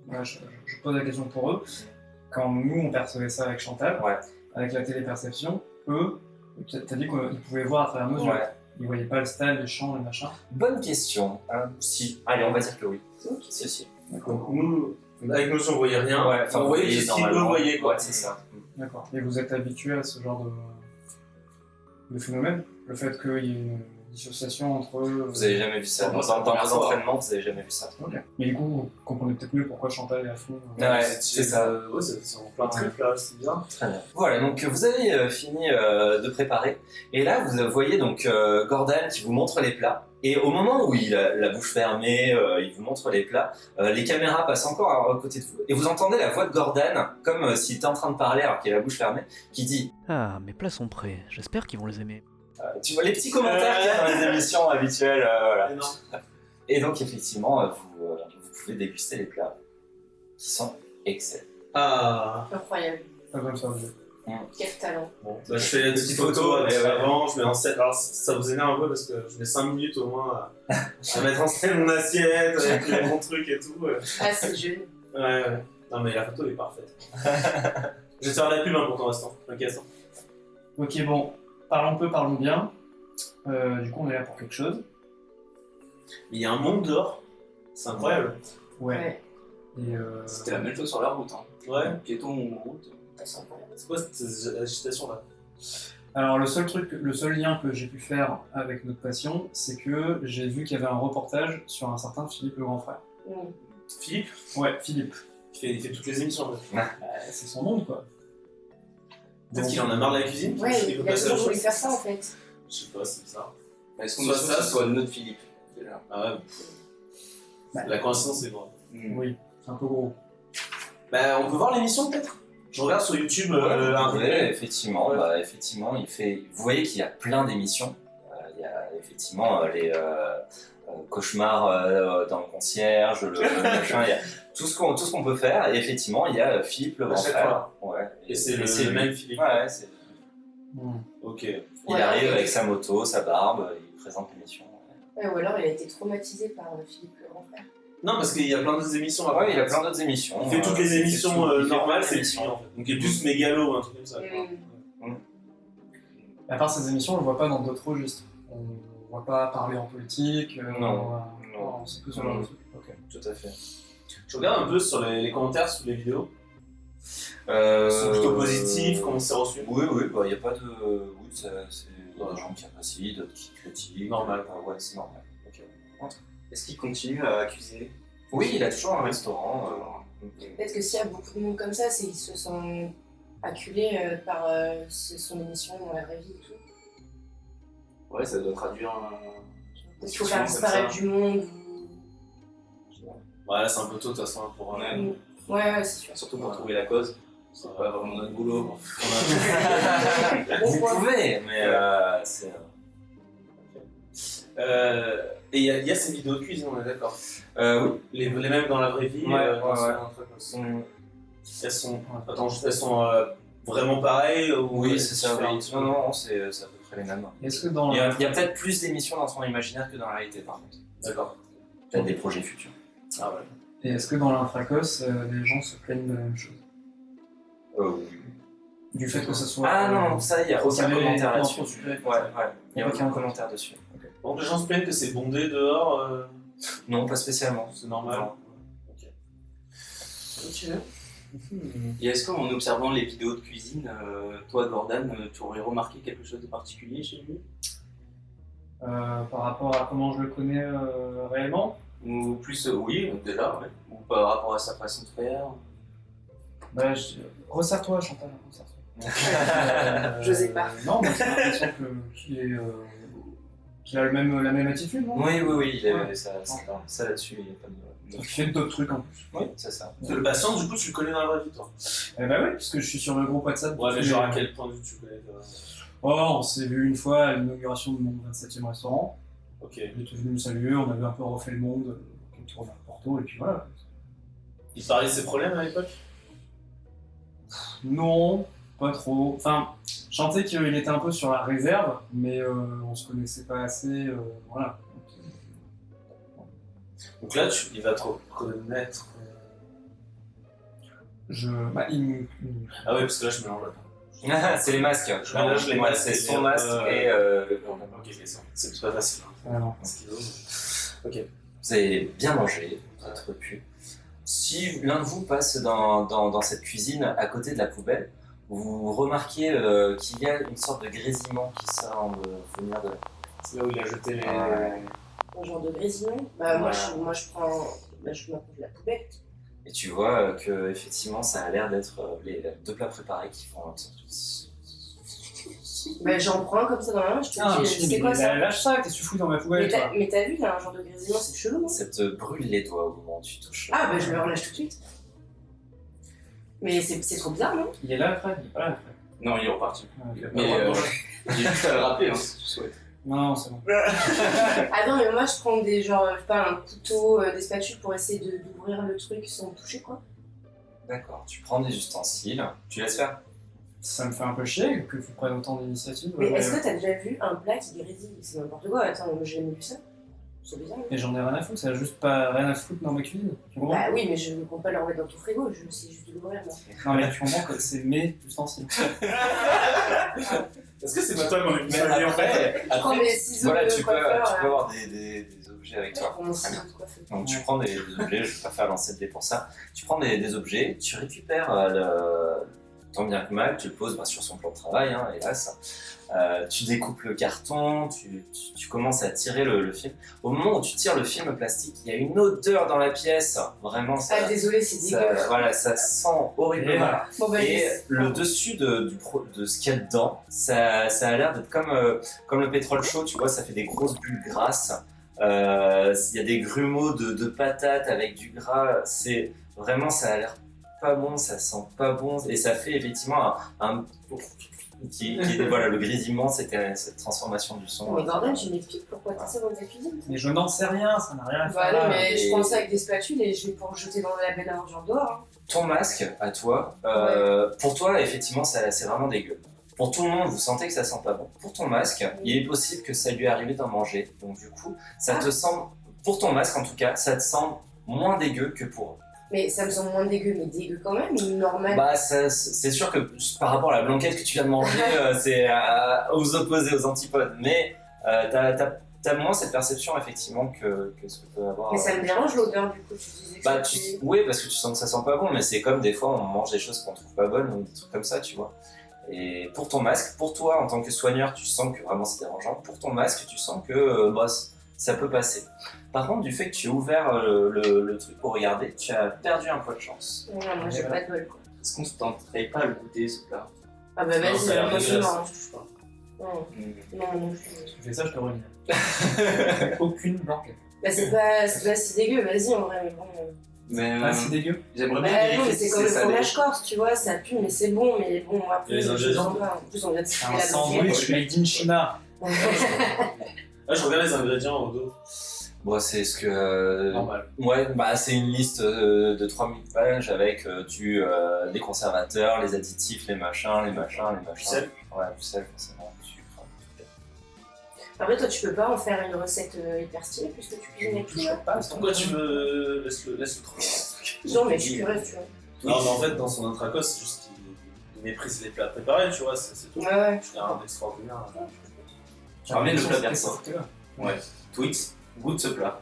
Ouais, je pose la question pour eux. Quand nous, on percevait ça avec Chantal, avec la téléperception, eux, t'as dit qu'ils pouvaient voir à travers nos yeux. Ils voyaient pas le stade, les champs, les machins. Bonne question. Si. Allez, on va dire que oui. Si. Donc nous, avec nous, on voyait rien. On voyait tout ce qu'ils eux voyaient, quoi. C'est ça. D'accord. Et vous êtes habitué à ce genre de phénomène? Le fait qu'il y ait une dissociation entre eux. Vous avez jamais vu ça dans vos entraînements, vous avez jamais vu ça. Ok. Mais du coup, vous comprenez peut-être mieux pourquoi Chantal est à fond. Ouais, c'est ça. Ouais, c'est en plein trip là, c'est bien. Très bien. Voilà, donc vous avez fini de préparer. Et là, vous voyez donc Gordon qui vous montre les plats. Et au moment où il a la bouche fermée, il vous montre les plats, les caméras passent encore à côté de vous. Et vous entendez la voix de Gordon, comme s'il était en train de parler alors qu'il a la bouche fermée, qui dit « Ah, mes plats sont prêts, j'espère qu'ils vont les aimer. » Tu vois les petits commentaires qu'il y a dans les émissions habituelles. Voilà. Non. Et donc, effectivement, vous pouvez déguster les plats qui sont excellents. Ah. Incroyable. Pas comme ça. Quel talent. Bon, je fais la petite photo avant, je mets en scène. Alors, ça vous énerve un peu parce que je mets 5 minutes au moins à mettre en scène mon assiette avec les bons trucs et tout. Ah, c'est jeune. Ouais. Non, mais la photo est parfaite. Je vais te faire de la pub pour ton instant. Ok, Ok, bon, parlons peu, parlons bien. Du coup, on est là pour quelque chose. Mais il y a un monde dehors, c'est incroyable. Ouais. Et C'était la même chose sur la route. Hein. Ouais. Piéton en route. C'est quoi cette agitation-là? alors, le seul lien que j'ai pu faire avec notre passion, c'est que j'ai vu qu'il y avait un reportage sur un certain Philippe le grand frère. Philippe? Ouais, Philippe. Il fait toutes les émissions. En fait. C'est son nom, quoi. Peut-être qu'il en a marre de la cuisine. Ouais, il il veut a passer à la toujours voulu chose. faire ça en fait. Je sais pas, c'est bizarre. Est-ce qu'on Soit est sûr ça, que ce soit notre Philippe déjà? Ah ouais. Bah. La coïncidence est grande. Oui, c'est un peu gros. Bah, on peut voir l'émission peut-être? Je regarde sur YouTube un replay. Effectivement, Ouais. effectivement, vous voyez qu'il y a plein d'émissions. Il y a effectivement les cauchemars dans le concierge, le machin, il y a tout ce qu'on peut faire. Et effectivement, il y a Philippe le À grand chaque frère. Ouais. Et c'est le lui. même Philippe. Ouais, Ok. il arrive avec sa moto, sa barbe, il présente l'émission. Ouais, ou alors il a été traumatisé par Philippe le grand frère. Non, parce qu'il y a plein d'autres émissions. Ouais, il a plein d'autres émissions. Il fait toutes les émissions il fait normales, plein c'est lui d'émissions. en fait. Donc il est plus mégalo ou un truc comme ça. À part ces émissions, on le voit pas dans d'autres registres. On ne voit pas parler en politique. Non. C'est que ce genre de truc. Ok. Tout à fait. Je regarde un peu sur les commentaires sous les vidéos. Ils sont plutôt positifs, comment c'est reçu? Oui, il n'y a pas de. Oui, il y a des gens qui apprécient, d'autres qui critiquent. Normal. Ouais, c'est normal. Est-ce qu'il continue à cuisiner? Oui, il a toujours un restaurant. Peut-être que s'il y a beaucoup de monde comme ça, c'est qu'ils se sont acculés par son émission dans la vraie vie et tout. Ouais, ça doit traduire un. Peut-être qu'il faut faire disparaître du monde. Ouais, là c'est un peu tôt de toute façon pour. Ouais, c'est sûr. Surtout pour trouver la cause. C'est pas vraiment notre boulot. Vous pouvez, mais c'est. Et il y a ces vidéos de cuisine, on est d'accord. Oui. Les mêmes dans la vraie vie. Ouais, Elles sont. Attends, elles sont vraiment pareilles ou Oui, c'est ça. différentes? Oui. Non, c'est à peu près les mêmes. Est-ce que dans Il y a peut-être plus d'émissions dans son imaginaire que dans la réalité, par contre. D'accord. Peut-être des projets futurs. Ah ouais. Et est-ce que dans l'infracos, les gens se plaignent de la même chose? Oui. Du fait que ça soit. Ah non, ça, il n'y a aucun sucré, commentaire non, là-dessus. trop sucré. Ouais, il n'y a aucun commentaire dessus. Donc les gens se plaignent que c'est bondé dehors, Non, pas spécialement. c'est normal. Non. Ok. Et est-ce qu'en observant les vidéos de cuisine, toi, Gordon, tu aurais remarqué quelque chose de particulier chez lui? Par rapport à comment je le connais réellement, Ou plus, oui, déjà, ouais. Ou par rapport à sa façon de faire? resserre-toi, Chantal, resserre-toi. J'osais pas. Non, mais j'ai l'impression qu'il a la même attitude, non? Oui, il Ouais. ça là-dessus, il n'y a pas de. Il fait d'autres trucs en plus. Oui, c'est ça. Le patient, du coup, tu le connais dans la vraie vie, toi? Eh ben oui, puisque je suis sur le groupe WhatsApp. Ouais, mais depuis- genre à quel point tu connais Oh, on s'est vu une fois à l'inauguration de mon 27e restaurant. Ok. Il était venu me saluer, on avait un peu refait le monde, autour d'un Porto, et puis voilà. Il parlait de ses problèmes à l'époque? Non, pas trop. Enfin, je sentais qu'il était un peu sur la réserve, mais on se connaissait pas assez, voilà. Donc là, il va te reconnaître. Ah ouais, parce que là, je mélange. C'est les masques. Je mélange les masques. C'est son masque et. Ok, c'est pas facile. Alors, Ok. Vous avez bien mangé votre pu. Si l'un de vous passe dans cette cuisine à côté de la poubelle, vous remarquez qu'il y a une sorte de grésillement qui semble venir de là. C'est là où il a jeté les. Un genre de grésillement. Moi, je prends. Je m'approuve la poubelle. Et tu vois que effectivement, ça a l'air d'être les deux plats préparés qui font une sorte de. J'en prends un comme ça dans la main, je te ah, dis, c'est quoi ça? lâche ça, qu'est-ce que tu fous dans ma poubelle, toi? Mais t'as vu, il y a un genre de grésillement, c'est chelou, non? Ça te brûle les doigts au moment où tu touches. Ah, je le relâche tout de suite. Mais c'est trop bizarre, non? Il est là, Fred? Il est pas là, Fred. Non, il est reparti. Ah, ok. Mais j'ai juste à le rappeler, hein, si tu souhaites. Non, c'est bon. Ah non, mais moi je prends des genre, je sais pas, un couteau, des spatules pour essayer d'ouvrir le truc sans toucher, quoi. D'accord, tu prends des ustensiles, tu laisses faire. Ça me fait un peu chier que tu prennes autant d'initiatives. Mais est-ce que t'as déjà vu un plat qui grésille? C'est n'importe quoi, attends, moi j'ai jamais vu ça. C'est bizarre. Et j'en ai rien à foutre, ça a juste pas rien à foutre dans ma cuisine. Tu comprends? Bah oui, mais je ne compte pas le remettre dans ton frigo, je sais juste de l'ouvrir. moi. Non mais tu comprends que c'est mes ustensiles. Est-ce que c'est pas toi qu'on est Mais après, Je prends mes ciseaux voilà, de tu peux coiffeur. avoir des objets avec toi. Pour mon ciseau de coiffeur. Donc tu prends des objets, je vais pas faire lancer de dés pour ça. Tu prends des objets, tu récupères tant bien que mal, tu le poses sur son plan de travail, hein, hélas. Tu découpes le carton, tu commences à tirer le film. Au moment où tu tires le film plastique, il y a une odeur dans la pièce. Vraiment, ça, Ah désolé, c'est dégueu. voilà, ça sent horriblement. Bon bah Et yes. le dessus de ce qu'il y a dedans, ça a l'air d'être comme le pétrole chaud, tu vois, ça fait des grosses bulles grasses. Il y a des grumeaux de patates avec du gras. C'est vraiment, ça a l'air pas bon, ça sent pas bon. Et ça fait effectivement voilà, le grésillement, c'était cette transformation du son. Mais Gordon, tu m'expliques pourquoi t'as ça dans ta cuisine? Mais je n'en sais rien, ça n'a rien à faire. Bah non, mais et- je prends ça avec des spatules et je vais pour le jeter dans la benne à ordures dehors. Ton masque, à toi, pour toi, effectivement, c'est vraiment dégueu. Pour tout le monde, vous sentez que ça sent pas bon. Pour ton masque, il est possible que ça lui est arrivé d'en manger. Donc du coup, ça te semble, pour ton masque en tout cas, ça te semble moins dégueu que pour eux. Mais ça me semble moins dégueu, mais dégueu quand même, ou normal. Bah, c'est sûr que par rapport à la blanquette que tu viens de manger, c'est aux opposés, aux antipodes. Mais t'as moins cette perception effectivement que ce que peut avoir. Mais ça me dérange l'odeur du coup, tu disais que Bah, ça oui, parce que tu sens que ça sent pas bon, mais c'est comme des fois on mange des choses qu'on trouve pas bonnes ou des trucs comme ça, tu vois. Et pour ton masque, pour toi en tant que soigneur, tu sens que vraiment c'est dérangeant. Pour ton masque, tu sens que ça peut passer. Par contre, du fait que tu as ouvert le truc pour regarder, tu as perdu un point de chance. Non, moi j'ai pas de bol quoi. Est-ce qu'on se tenterait pas à le goûter ce plat? Ah bah Non, ça a vas-y, l'air moi je dégueulasse. mange. Je touche pas. Non plus. Si tu fais ça, je te reviens. Aucune blanquette. Bah c'est pas si dégueu, vas-y en vrai, mais bon. Mais Ah, c'est dégueu. j'aimerais Bah bien non, vérifier mais si c'est comme le salé. fromage corse, tu vois, ça pue, mais c'est bon, après, Et les je ingrédients, sens pas. En plus, on vient de C'est citer un la sandwich made in China. Ah, je regarde les ingrédients au dos. Bon, c'est ce que. Normal. Ouais, bah c'est une liste de 3000 pages avec des conservateurs, les additifs, les machins. Du sel. Ouais, du sel, forcément, du sucre. Après, toi, tu peux pas en faire une recette hyper stylée puisque tu cuisines avec tout. Je hein. pas. Pourquoi tu veux. Laisse-le tranquille. Non, mais je suis curieuse, tu vois. Non, mais en fait, dans son intracos, c'est juste qu'il méprise les plats préparés, tu vois, c'est tout. Ouais. Il y a rien d'extraordinaire. Tu ramènes le plat vers ça. toi. Ouais. Twix, goûte ce plat.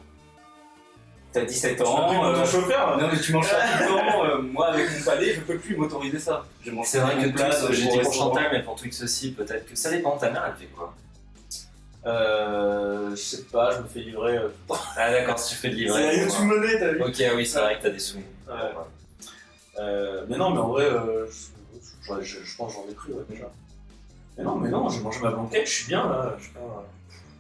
T'as 17 Tu ans. peux plus ton chauffeur Non mais tu manges ça tout le temps, moi avec mon palais je peux plus m'autoriser ça. Je mange C'est vrai que mon plat, Twix, j'ai dit pour restaurant. Chantal, mais pour Twix aussi, peut-être que ça dépend. Ta mère, elle fait quoi? Je sais pas, je me fais livrer. Ah d'accord, si tu fais de C'est la livrer. YouTube Money, t'as vu? Ok, oui, c'est vrai que t'as des sous. Ouais. Mais non, mais en vrai, je pense que j'en ai pris, ouais, déjà. Mais non, j'ai mangé ma blanquette, je suis bien là, je vais pas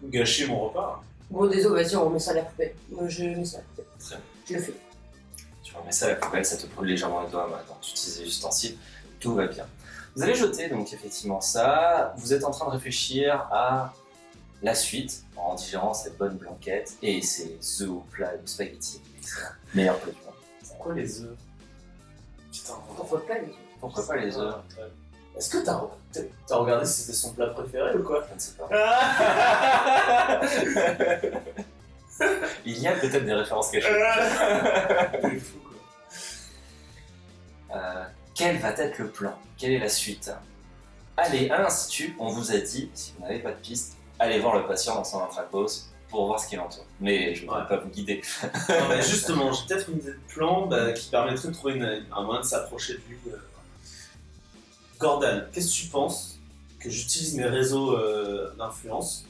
gâcher mon repas. Bon, désolé, vas-y, on remet ça à la poubelle. Moi, je mets ça à la poubelle. Très bien. Je le fais. Tu remets ça à la poubelle, ça te brûle légèrement les doigts maintenant. Tu utilises les ustensiles, tout va bien. Vous avez jeté donc effectivement ça. Vous êtes en train de réfléchir à la suite en digérant cette bonne blanquette et ces œufs au plat de spaghetti. Excellent. Meilleur plat du monde. Pourquoi les œufs? Putain, Pourquoi pas les Pourquoi pas les œufs? Est-ce que t'as regardé si c'était son plat préféré ou quoi? Je ne sais pas. Il y a peut-être des références cachées. Il est fou quoi. Quel va être le plan? Quelle est la suite? Allez à l'Institut, on vous a dit, si vous n'avez pas de piste, allez voir le patient dans son intracos pour voir ce qu'il entoure. Mais je ne vais pas vous guider. Non, mais justement, j'ai peut-être une idée de plan qui permettrait de trouver un moyen de s'approcher de lui. Gordon, qu'est-ce que tu penses que j'utilise mes réseaux d'influence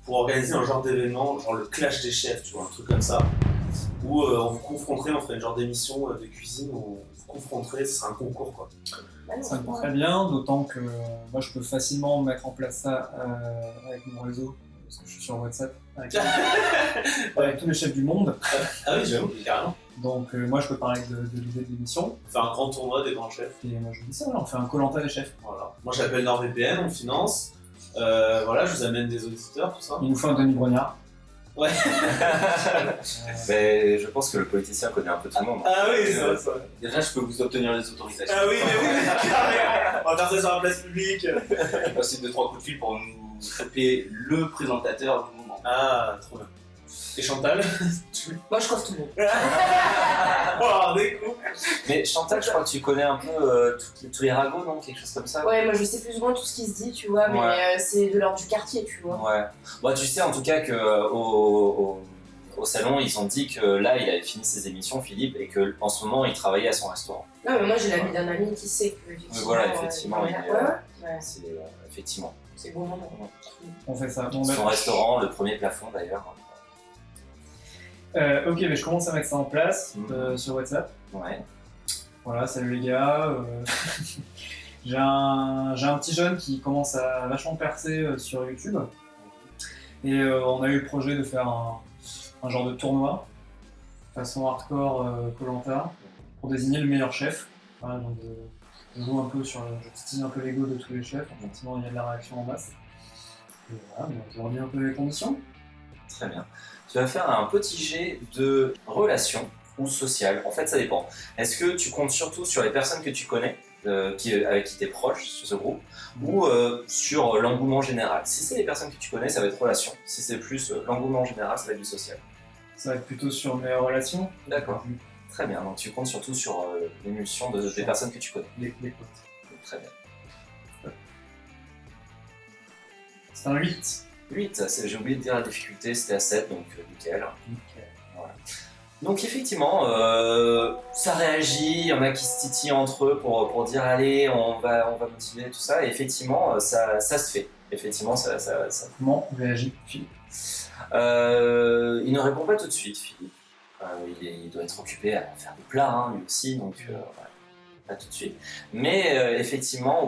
pour organiser un genre d'événement, genre le clash des chefs, tu vois, un truc comme ça, où on vous confronterait, on ferait une genre d'émission de cuisine où on vous confronterait, ce serait un concours quoi. Ça me va très bien, d'autant que moi je peux facilement mettre en place ça avec mon réseau, parce que je suis sur WhatsApp, avec tous les chefs du monde. Ah oui, j'avoue, carrément. Donc moi je peux parler de l'idée de l'émission, Faire un grand tournoi des grands chefs. et moi je dis ça, voilà, on fait un Koh-Lanta des chefs. Voilà. Moi j'appelle NordVPN, on finance. Voilà, je vous amène des auditeurs, tout ça. Il nous faut un Denis Brognard. Ouais. Mais je pense que le politicien connaît un peu tout le monde. Ah oui, c'est ça. Déjà je peux vous obtenir les autorisations. Ah oui, mais oui, carrément. On va faire ça sur la place publique. Passer 2-3 coups de fil pour nous choper le présentateur du moment. Ah, trop bien. Et Chantal? Moi, je coiffe tout le monde. Oh, des coups. Mais Chantal, je crois que tu connais un peu tous les ragots, non? Quelque chose comme ça? Ouais, moi, je sais plus ou moins tout ce qui se dit, tu vois, mais Ouais. c'est de l'ordre du quartier, tu vois. Ouais. Bah, tu sais en tout cas que au salon, ils ont dit que là, il avait fini ses émissions, Philippe, et qu'en ce moment, il travaillait à son restaurant. Non, mais moi, j'ai l'ami d'un ami qui sait que. Voilà, effectivement, ouais, il est- ouais. C'est effectivement. C'est bon moment. On fait ça. Bon, Son restaurant, le premier plafond d'ailleurs. Ok, mais je commence à mettre ça en place Mhm. sur WhatsApp. Ouais. Voilà, salut les gars. J'ai un petit jeune qui commence à vachement percer sur YouTube. Et on a eu le projet de faire un genre de tournoi, façon hardcore Koh-Lanta, pour désigner le meilleur chef. Voilà, donc je joue un peu je titille un peu l'ego de tous les chefs. Effectivement, il y a de la réaction en masse. Et voilà, donc je redis un peu les conditions. Très bien. Tu vas faire un petit jet de relations ou social. En fait, ça dépend. Est-ce que tu comptes surtout sur les personnes que tu connais, avec qui tu es proche sur ce groupe, ou sur l'engouement général? Si c'est les personnes que tu connais, ça va être relation. Si c'est plus l'engouement général, ça va être du social. Ça va être plutôt sur mes relations. D'accord. Très bien. Donc tu comptes surtout sur l'émulsion des personnes que tu connais. Les potes. Très bien. C'est un 8. 8, j'ai oublié de dire la difficulté, c'était à 7, donc nickel. Voilà. Donc effectivement, ça réagit, il y en a qui se titillent entre eux pour dire allez, on va motiver tout ça, et effectivement, ça se fait. Effectivement, ça. Comment réagit Philippe? Il ne répond pas tout de suite, Philippe. Il doit être occupé à faire des plats, hein, lui aussi, donc voilà, pas tout de suite. Mais effectivement, au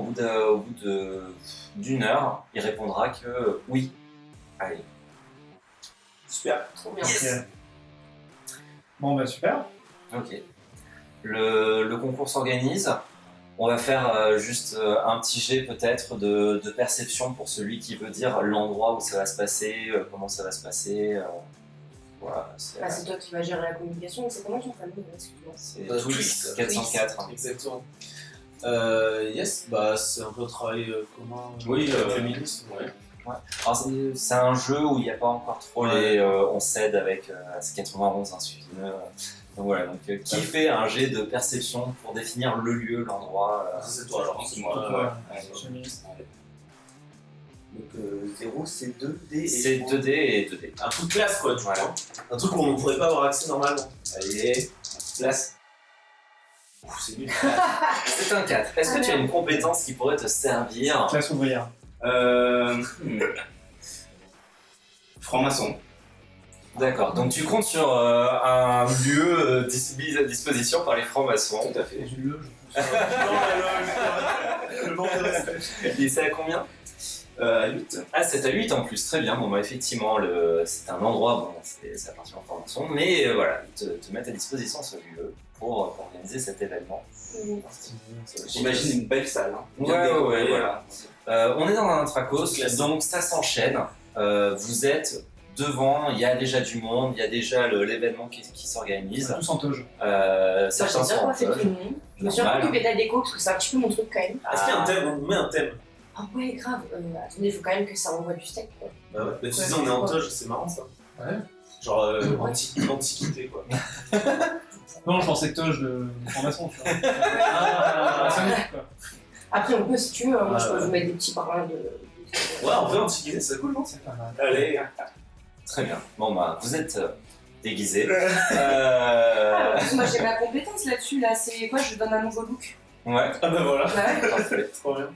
bout d'une heure, il répondra que oui. Allez. Super. Trop bien. Yes. Ok. Bon bah super. Ok. Le concours s'organise. On va faire juste un petit jet peut-être de perception pour celui qui veut dire l'endroit où ça va se passer, comment ça va se passer. Voilà. Bah, c'est toi qui vas gérer la communication. C'est comment ton famille? Excuse-moi. C'est Twix. Twix 404. hein. Exactement. Yes, bah c'est un peu un travail commun. Oui, féministe. Ouais. Alors, c'est un jeu où il n'y a pas encore trop on s'aide avec c'est 91, hein, suivez-le. Donc voilà, donc qui fait un jet de perception pour définir le lieu, l'endroit Ça, c'est toi alors. c'est C'est moi. moi. Féministe. Donc 0 c'est 2D. C'est 2D et 2D. Un coup de classe quoi, tu Voilà. vois. Un truc où on ne pourrait pas avoir accès normalement. Allez, place. Ouf, c'est nul. C'est un 4. Est-ce que tu as une compétence qui pourrait te servir? Classe ouvrière. Franc-maçon. D'accord, donc tu comptes sur un lieu mis à disposition par les francs-maçons. Tout à fait. J'ai le Le manque de respect. Et c'est à combien? À 8. Ah, c'est à 8 en plus, très bien. Bon, bah, effectivement, c'est un endroit, bon, c'est appartient aux francs-maçons, mais voilà, ils te mettent à disposition ce lieu pour organiser cet événement. J'imagine une belle salle. Hein. Ouais, Bien décorée, voilà. On est dans un tracos, Classique. donc ça s'enchaîne. Vous êtes devant, il y a déjà du monde, il y a déjà l'événement qui s'organise. Tous en toge. Moi, j'ai Certains bien sont en coiffé tout toge. le monde. Je me suis un Normal, peu occupée de la déco parce que c'est un petit peu mon truc quand même. Est-ce qu'il y a un thème? On met un thème. Ah ouais, grave. Attendez, il faut quand même que ça envoie du steak quoi. Bah ouais. Mais tu disais on est en toge, c'est marrant ça. Ouais. Genre antiquité quoi. Non, je pensais que toge de formation, tu vois. Ah. Quoi. Après, on peut si tu veux. Moi, je Ah, peux ouais. vous mettre des petits parrains de. Ouais, en vrai antiquité, c'est cool non? C'est pas mal. Allez. Très bien. Bon, bah, vous êtes déguisés. Ah, en plus, moi, j'ai ma compétence là-dessus. Là, c'est quoi? Je donne un nouveau look. Ouais, Ah bah voilà. Ouais. parfait. Trop bien.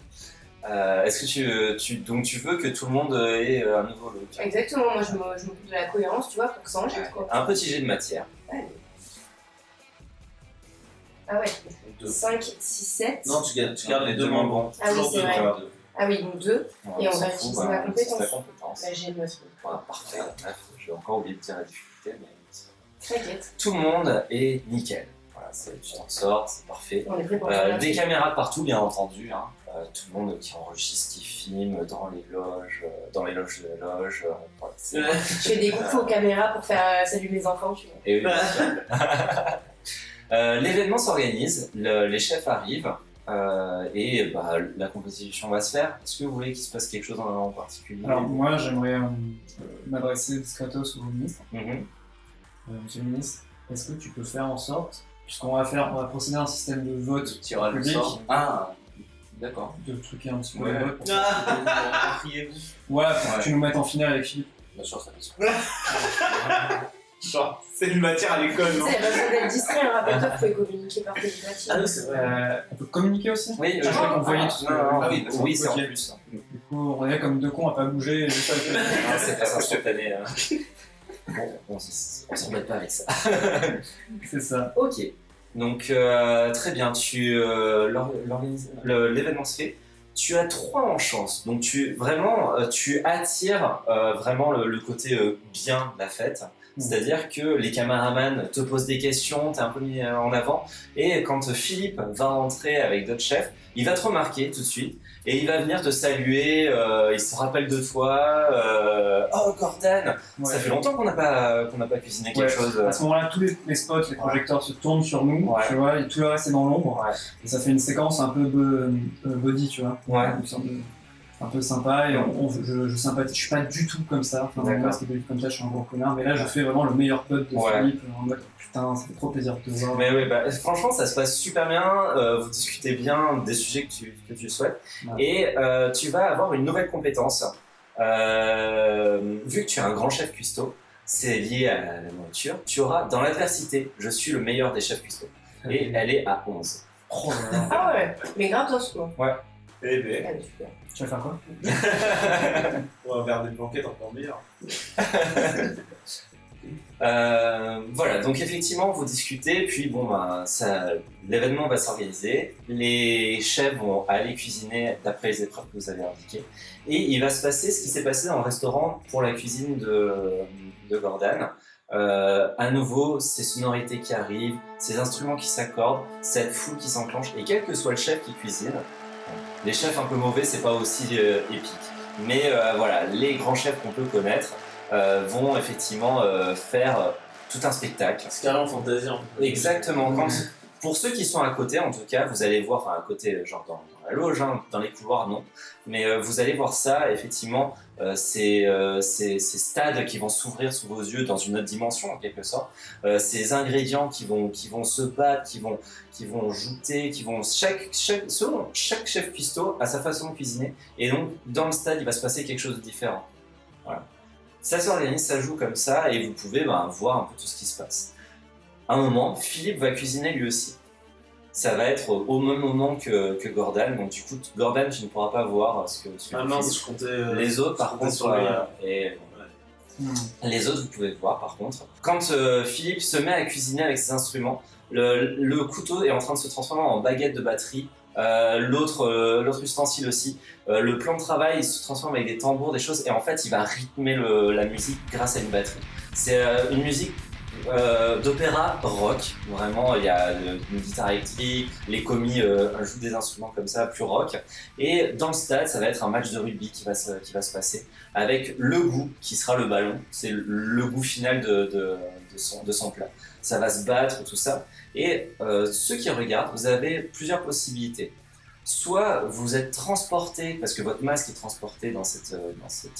Est-ce que donc tu veux que tout le monde ait un nouveau look? Exactement. Moi, je m'occupe de la cohérence, tu vois, pour que ça en jette quoi. Un petit jet de matière. Allez. Ah ouais. Deux. 5, 6, 7. Non, tu gardes les deux moins bons. Ah oui, Toujours c'est deux, vrai. toujours deux. Ah oui, donc 2. Et on s'en va fout, utiliser voilà, ma compétence. c'est ta compétence. Bah, j'ai 9. Voilà, parfait. Bref, j'ai encore oublié de dire la difficulté, mais T'inquiète. tout le monde est nickel. Voilà, tu t'en sors, c'est parfait. On est prêt pour le Des caméras de partout, bien entendu. Hein. Tout le monde qui enregistre, qui filme dans les loges de la loge. Voilà, Je fais des coups aux caméras pour faire salut mes enfants, tu vois. Et oui, bien sûr. L'événement s'organise, les chefs arrivent. et la compétition va se faire. Est-ce que vous voulez qu'il se passe quelque chose en particulier? Alors moi, j'aimerais m'adresser discretos au ministre. Mhm. Monsieur le ministre, est-ce que tu peux faire en sorte, puisqu'on va procéder à un système de vote Tirage au public, sort. Ah, d'accord. de truquer un petit peu Ouais. le vote pour Criez-vous. ouais, pour Ouais. que tu nous mettes en finale avec Philippe. Bien sûr, ça passe. Genre, c'est une matière à l'école, Tu non? sais, il y a pas besoin d'être distrait, hein, rappelle-toi, vous pouvez communiquer par télépathie. Ah oui, c'est vrai. On peut communiquer aussi? Oui, Je crois qu'on voyait tout non, ça. oui, oui, c'est en Ok. plus. Du coup, on est comme deux cons à pas bouger. Et juste avec le- Ah, c'est pas instantané. Bon, on s'embête pas avec ça. C'est ça. Ok. Donc, très bien. L'événement se fait. Tu as 3 en chance. Donc, tu attires vraiment le côté bien de la fête. C'est-à-dire que les caméramans te posent des questions, t'es un peu mis en avant. Et quand Philippe va rentrer avec d'autres chefs, il va te remarquer tout de suite. Et il va venir te saluer, il se rappelle de toi. Oh, Gordon, ça fait longtemps qu'on n'a pas cuisiné quelque chose. À ce moment-là, tous les spots, les projecteurs se tournent sur nous, Ouais. tu vois, et tout le reste est dans l'ombre. Ouais. Et ça fait une séquence un peu body, tu vois. Ouais. Un peu sympa, et je sympathise. Je suis pas du tout comme ça. Enfin, D'accord. moi, c'est comme ça, je suis un gros connard. Mais là, je fais vraiment le meilleur pote de Ouais. Philippe, en mode putain, ça fait trop plaisir de te voir. Mais oui, franchement, ça se passe super bien. Vous discutez bien des sujets que tu souhaites. Ouais. Et tu vas avoir une nouvelle compétence. Vu que tu es un grand chef cuistot, c'est lié à la nourriture. Tu auras dans l'adversité, je suis le meilleur des chefs cuistots. Et elle est à 11. Oh là là. Ah ouais, mais gratos quoi. Eh ben, Ah, super. Tu vas faire quoi? on va faire des blanquettes encore meilleures. Voilà, donc effectivement, vous discutez, puis l'événement va s'organiser. Les chefs vont aller cuisiner d'après les épreuves que vous avez indiquées. Et il va se passer ce qui s'est passé dans le restaurant pour la cuisine de Gordon. À nouveau, ces sonorités qui arrivent, ces instruments qui s'accordent, cette foule qui s'enclenche, et quel que soit le chef qui cuisine, les chefs un peu mauvais, c'est pas aussi épique. Mais voilà, les grands chefs qu'on peut connaître vont effectivement faire tout un spectacle. C'est carrément fantaisie en fait. Exactement. Pour ceux qui sont à côté, en tout cas, vous allez voir, enfin à côté, genre dans la loge, hein, dans les couloirs, non. Mais vous allez voir ça, effectivement, ces stades qui vont s'ouvrir sous vos yeux dans une autre dimension, en quelque sorte. Ces ingrédients qui vont se battre, qui vont jouter, selon chaque chef cuistot a sa façon de cuisiner. Et donc, dans le stade, il va se passer quelque chose de différent. Voilà. Ça s'organise, ça joue comme ça, et vous pouvez voir un peu tout ce qui se passe. À un moment, Philippe va cuisiner lui aussi. Ça va être au même moment que Gordon, donc du coup, Gordon, tu ne pourras pas voir ce que Ah Philippe mince, cuisine. je comptais. Les autres, par je comptais contre, sur lui. les autres, vous pouvez voir, par contre. Quand Philippe se met à cuisiner avec ses instruments, le couteau est en train de se transformer en baguette de batterie. L'autre ustensile aussi. Le plan de travail il se transforme avec des tambours, des choses, et en fait, il va rythmer la musique grâce à une batterie. C'est une musique d'opéra rock, vraiment. Il y a une guitare électrique, les commis jouent des instruments comme ça, plus rock. Et dans le stade, ça va être un match de rugby qui va se passer avec le goût qui sera le ballon. C'est le goût final de son plat. Ça va se battre, tout ça. Et ceux qui regardent, vous avez plusieurs possibilités. Soit vous êtes transporté, parce que votre masque est transporté dans cet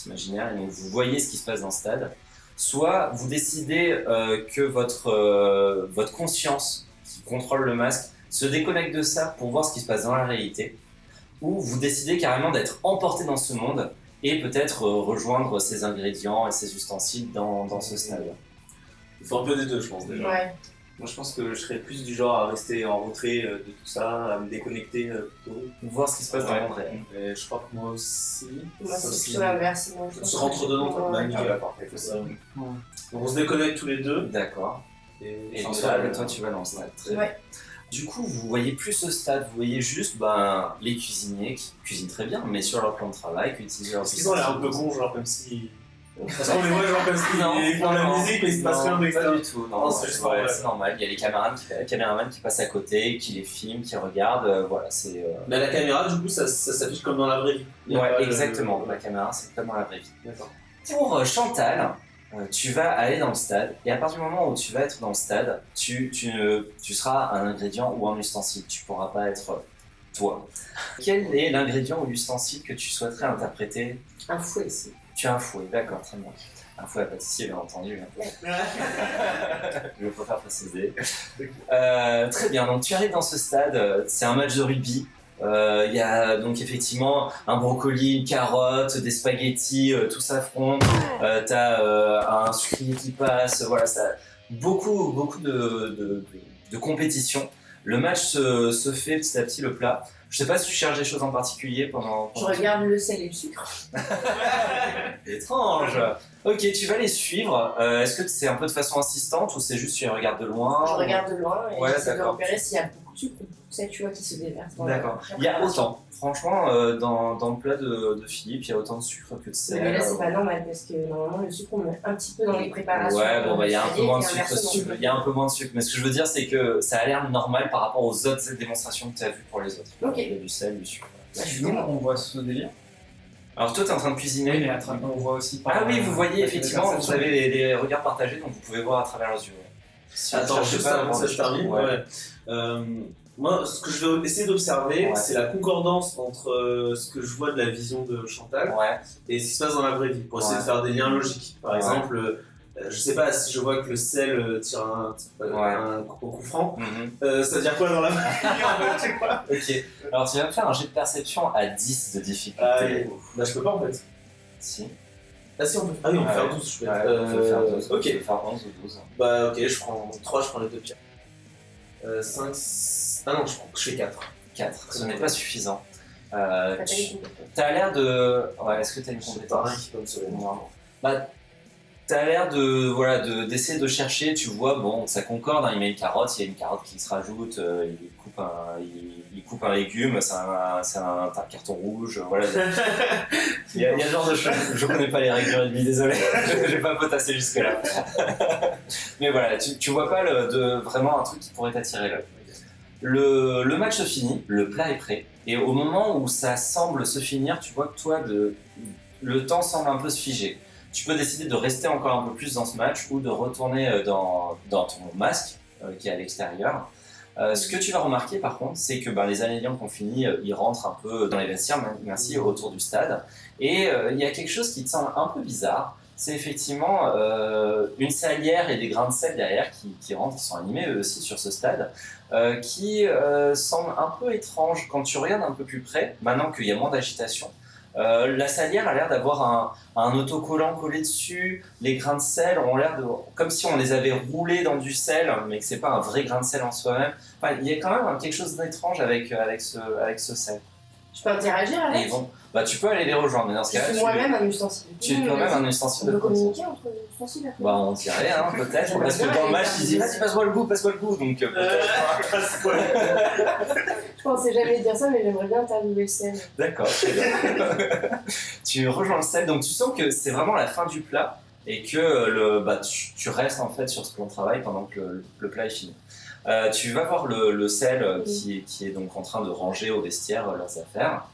imaginaire, et donc vous voyez ce qui se passe dans le stade. Soit vous décidez que votre conscience, qui contrôle le masque, se déconnecte de ça pour voir ce qui se passe dans la réalité. Ou vous décidez carrément d'être emporté dans ce monde et peut-être rejoindre ces ingrédients et ces ustensiles dans ce stade. Il faut un peu des deux, je pense déjà. Ouais. Moi, je pense que je serais plus du genre à rester en retrait de tout ça, à me déconnecter plutôt. Voir ce qui se passe dans le monde réel. Et je crois que moi aussi. Moi, ça c'est aussi. plutôt l'inverse. Moi, je On pense se que rentre dedans, toi. Ouais. Nickel. d'accord, C'est ça. Ouais. Donc on se déconnecte tous les deux. D'accord. Et Chantal, toi, tu vas dans le stade. Très bien. Ouais. Du coup, vous voyez plus ce stade, vous voyez juste les cuisiniers qui cuisinent très bien, mais sur leur plan de travail, qui utilisent leurs Parce qu'ils ont l'air un peu cons, genre comme si. Parce qu'on les voit genre comme si Non, ils font la non, musique mais il se passe rien non, avec pas ça. du tout. Non, Non, c'est c'est ouais, normal. c'est normal. Il y a les caméramans qui passent à côté, qui les filment, qui regardent. Voilà, c'est. Mais la caméra, du coup, ça s'affiche comme dans la vraie vie. Il y a Ouais, pas de- exactement. La caméra, c'est comme dans la vraie vie. D'accord. Pour Chantal, tu vas aller dans le stade, et à partir du moment où tu vas être dans le stade, tu seras un ingrédient ou un ustensile. Tu pourras pas être toi. Quel est l'ingrédient ou l'ustensile que tu souhaiterais interpréter? Un fouet. Tu as un fouet, d'accord, très bien. Un fouet à pâtissier, bien entendu. Je préfère préciser. Très bien, donc tu arrives dans ce stade, c'est un match de rugby. Il y a donc effectivement un brocoli, une carotte, des spaghettis, tout s'affronte. T'as un sucrier qui passe, voilà, ça, beaucoup de compétition. Le match se fait petit à petit, le plat. Je sais pas si tu cherches des choses en particulier pendant Je regarde le sel et le sucre. Étrange. Ok, tu vas les suivre. Est-ce que c'est un peu de façon insistante ou c'est juste tu les regardes de loin? Je regarde de loin et Ouais, j'essaie de d'accord. repérer s'il y a beaucoup de sucre ou c'est tu vois qui se déverse. D'accord. Il y a autant. Franchement, dans le plat de Philippe, il y a autant de sucre que de sel. Mais là, c'est pas normal parce que normalement, le sucre, on le met un petit peu dans les préparations. Ouais, bon, il y a un peu moins de sucre. inversement. Il y a un peu moins de sucre. Mais ce que je veux dire, c'est que ça a l'air normal par rapport aux autres démonstrations que tu as vues pour les autres. Ok. Il y a du sel, du sucre. Sinon, on voit ce délire. Alors toi, tu es en train de Oui, cuisiner. mais on voit aussi par. Ah oui, vous voyez, avec les effectivement, vous perceptions. avez les regards partagés, donc vous pouvez voir à travers leurs yeux. Si on Attends, cherche juste pas avant que ça se termine. Ouais. Moi, ce que je vais essayer d'observer, Ouais. c'est la concordance entre ce que je vois de la vision de Chantal Ouais. et ce qui se passe dans la vraie vie, pour essayer Ouais. de faire des liens logiques. Par Ouais. exemple, je sais pas si je vois que le sel tire un coup franc, ça veut dire quoi dans la vraie vie en fait, tu vois? Ok. Alors tu vas me faire un jet de perception à 10 de difficulté. Bah, je peux pas en fait. Si. Ah si, on peut. Ah oui, on peut Ouais. faire 12, je peux. Ouais, on peut faire 12. Ok. On peut faire 11 ou 12. Bah, ok, je prends 3, je prends les deux pierres. 5. Ah non, je fais 4. 4. Ce n'est Ouais. pas suffisant. T'as pas les compétences. T'as l'air de. Ouais, est-ce que t'as une C'est pas rien compétence? qui peut me sauver. Non. Bah, t'as l'air d'essayer de chercher, tu vois, bon, ça concorde, hein, il met une carotte, il y a une carotte qui se rajoute, il coupe un légume, c'est un carton rouge, voilà. Il y a ce genre de choses, je connais pas les règles du rugby, désolé, j'ai pas potassé jusque là. Mais voilà, tu vois pas vraiment un truc qui pourrait t'attirer l'œil. Le match se finit, le plat est prêt, et au moment où ça semble se finir, tu vois que toi, le temps semble un peu se figer. Tu peux décider de rester encore un peu plus dans ce match ou de retourner dans ton masque qui est à l'extérieur. Ce que tu vas remarquer par contre, c'est que les Améliens qui ont fini, ils rentrent un peu dans les vestiaires, merci, autour du stade. Et il y a quelque chose qui te semble un peu bizarre. C'est effectivement une salière et des grains de sel derrière qui rentrent, qui sont animés eux aussi sur ce stade, qui semblent un peu étranges quand tu regardes un peu plus près, maintenant qu'il y a moins d'agitation. La salière a l'air d'avoir un autocollant collé dessus. Les grains de sel ont l'air comme si on les avait roulés dans du sel, mais que c'est pas un vrai grain de sel en soi-même. Enfin, il y a quand même quelque chose d'étrange avec ce sel. Je peux interagir Et avec. ils vont, tu peux aller les rejoindre, mais dans ce Je cas-là, suis moi-même un ustensile. tu es toi-même un ustensile On de peut cuisine. communiquer entre ustensiles après. On dirait, hein, peut-être, J'aimerais parce que bien dans le aller match, faire ils disent des- vas-y, passe-moi le goût, donc peut-être. Je pensais jamais dire ça, mais j'aimerais bien interviewer le sel. D'accord, très bien. Tu rejoins le sel, donc tu sens que c'est vraiment la fin du plat et que tu restes en fait sur ce plan de travail pendant que le plat est fini. Tu vas voir le sel qui est donc en train de ranger au vestiaire leurs affaires.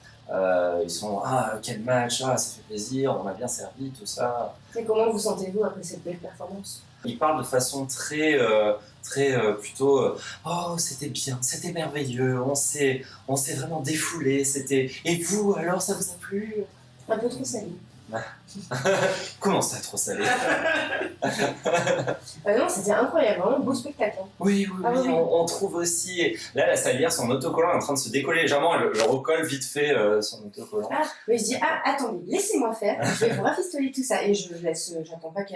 Ils sont quel match, ça fait plaisir, on a bien servi, tout ça. Et comment vous sentez-vous après cette belle performance? Ils parlent de façon très plutôt oh c'était bien, c'était merveilleux, on s'est vraiment défoulé, et vous alors ça vous a plu? Un peu trop salé. Comment ça trop salé? Non, c'était incroyable, vraiment beau spectacle. Hein. Oui, Ah oui. on trouve aussi. Et là, la salière, son autocollant est en train de se décoller légèrement. Elle recolle vite fait son autocollant. Ah, mais je dis, attendez, laissez-moi faire, je vais vous rafistoler tout ça. Et j'attends pas que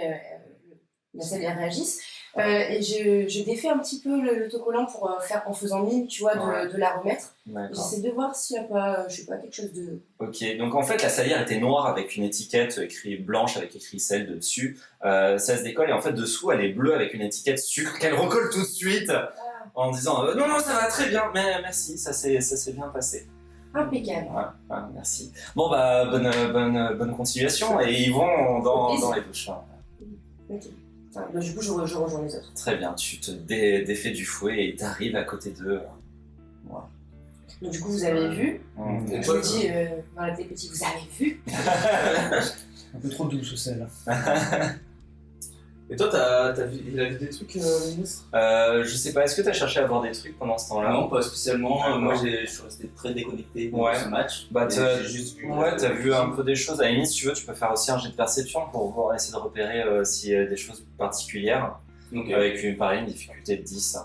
la salière réagisse. Et je défais un petit peu l'autocollant pour en faisant mine, tu vois, Ouais. de la remettre. D'accord. J'essaie de voir s'il n'y a pas, je sais pas, quelque chose de... Ok, donc en fait, la salière était noire avec une étiquette écrite blanche avec écrit sel dessus. Ça se décolle et en fait, dessous, elle est bleue avec une étiquette sucre qu'elle recolle tout de suite en disant non, ça va très bien, mais merci, ça s'est bien passé. Impeccable. Ouais, merci. Bon, bonne continuation et ils vont dans les douches. Hein. Ok. Enfin, du coup, je rejoins les autres. Très bien, tu te défais du fouet et t'arrives à côté d'eux. Donc du coup, vous avez vu. Mmh. Je vous dis, dans la télé petit, vous avez vu. Un peu trop doux ce sel. Et toi, il a vu des trucs, le ministre? Je sais pas, est-ce que tu as cherché à voir des trucs pendant ce temps-là? Non, pas spécialement. D'accord. Moi, je suis resté très déconnecté de Ouais. ce match. Bah, J'ai juste vu. t'as vu un peu des choses. À la limite, si tu veux, tu peux faire aussi un jet de perception pour voir, essayer de repérer s'il y a des choses particulières. Donc, Avec une difficulté de 10.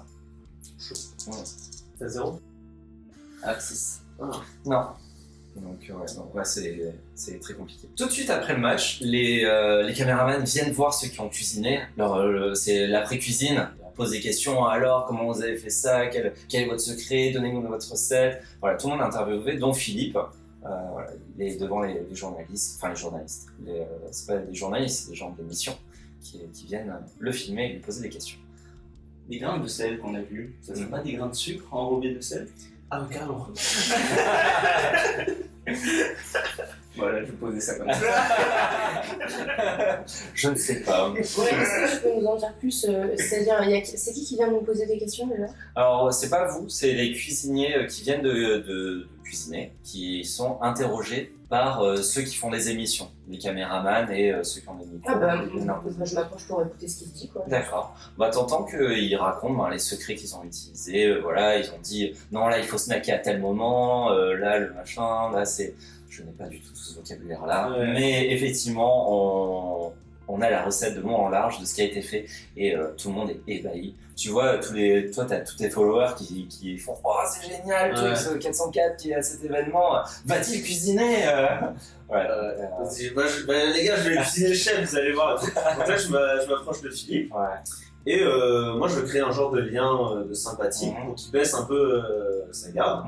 T'as 0? ah, 6. Non. Donc, ouais, c'est très compliqué. Tout de suite après le match, les caméramans viennent voir ceux qui ont cuisiné. C'est l'après-cuisine. On pose des questions. Alors, comment vous avez fait ça? Quel est votre secret? Donnez-nous votre recette. Voilà, tout le monde est interviewé, dont Philippe. Voilà, il est devant les journalistes. Enfin, les journalistes. C'est pas des journalistes, c'est des gens de l'émission qui viennent le filmer et lui poser des questions. Les grains de sel qu'on a vus, ça serait pas des grains de sucre enrobés de sel? Ah, carrément. Voilà, je posais ça comme ça. Je ne sais pas. Ouais, est-ce que tu peux nous en dire plus c'est-à-dire, c'est qui vient nous poser des questions déjà? Alors, c'est pas vous, c'est les cuisiniers qui viennent de cuisiner, qui sont interrogés par ceux qui font des émissions, les caméramans et ceux qui ont des micros. Ah bah, Non. moi je m'approche pour écouter ce qu'il dit, quoi. D'accord. Bah, t'entends qu'ils racontent les secrets qu'ils ont utilisés. Voilà, ils ont dit non, là il faut snacker à tel moment, là le machin, là c'est. Je n'ai pas du tout ce vocabulaire-là, Ouais. mais effectivement, on a la recette de long en large de ce qui a été fait et tout le monde est ébahi. Tu vois, toi, tu as tous tes followers qui font « Oh, c'est génial, Ouais. Twix 404 qui est à cet événement, va-t-il cuisiner ?» Ouais. Les gars, je vais cuisiner le chef, vous allez voir. Donc là, je m'approche de Philippe. Ouais. Et moi, je veux créer un genre de lien de sympathie pour qu'il baisse un peu sa garde.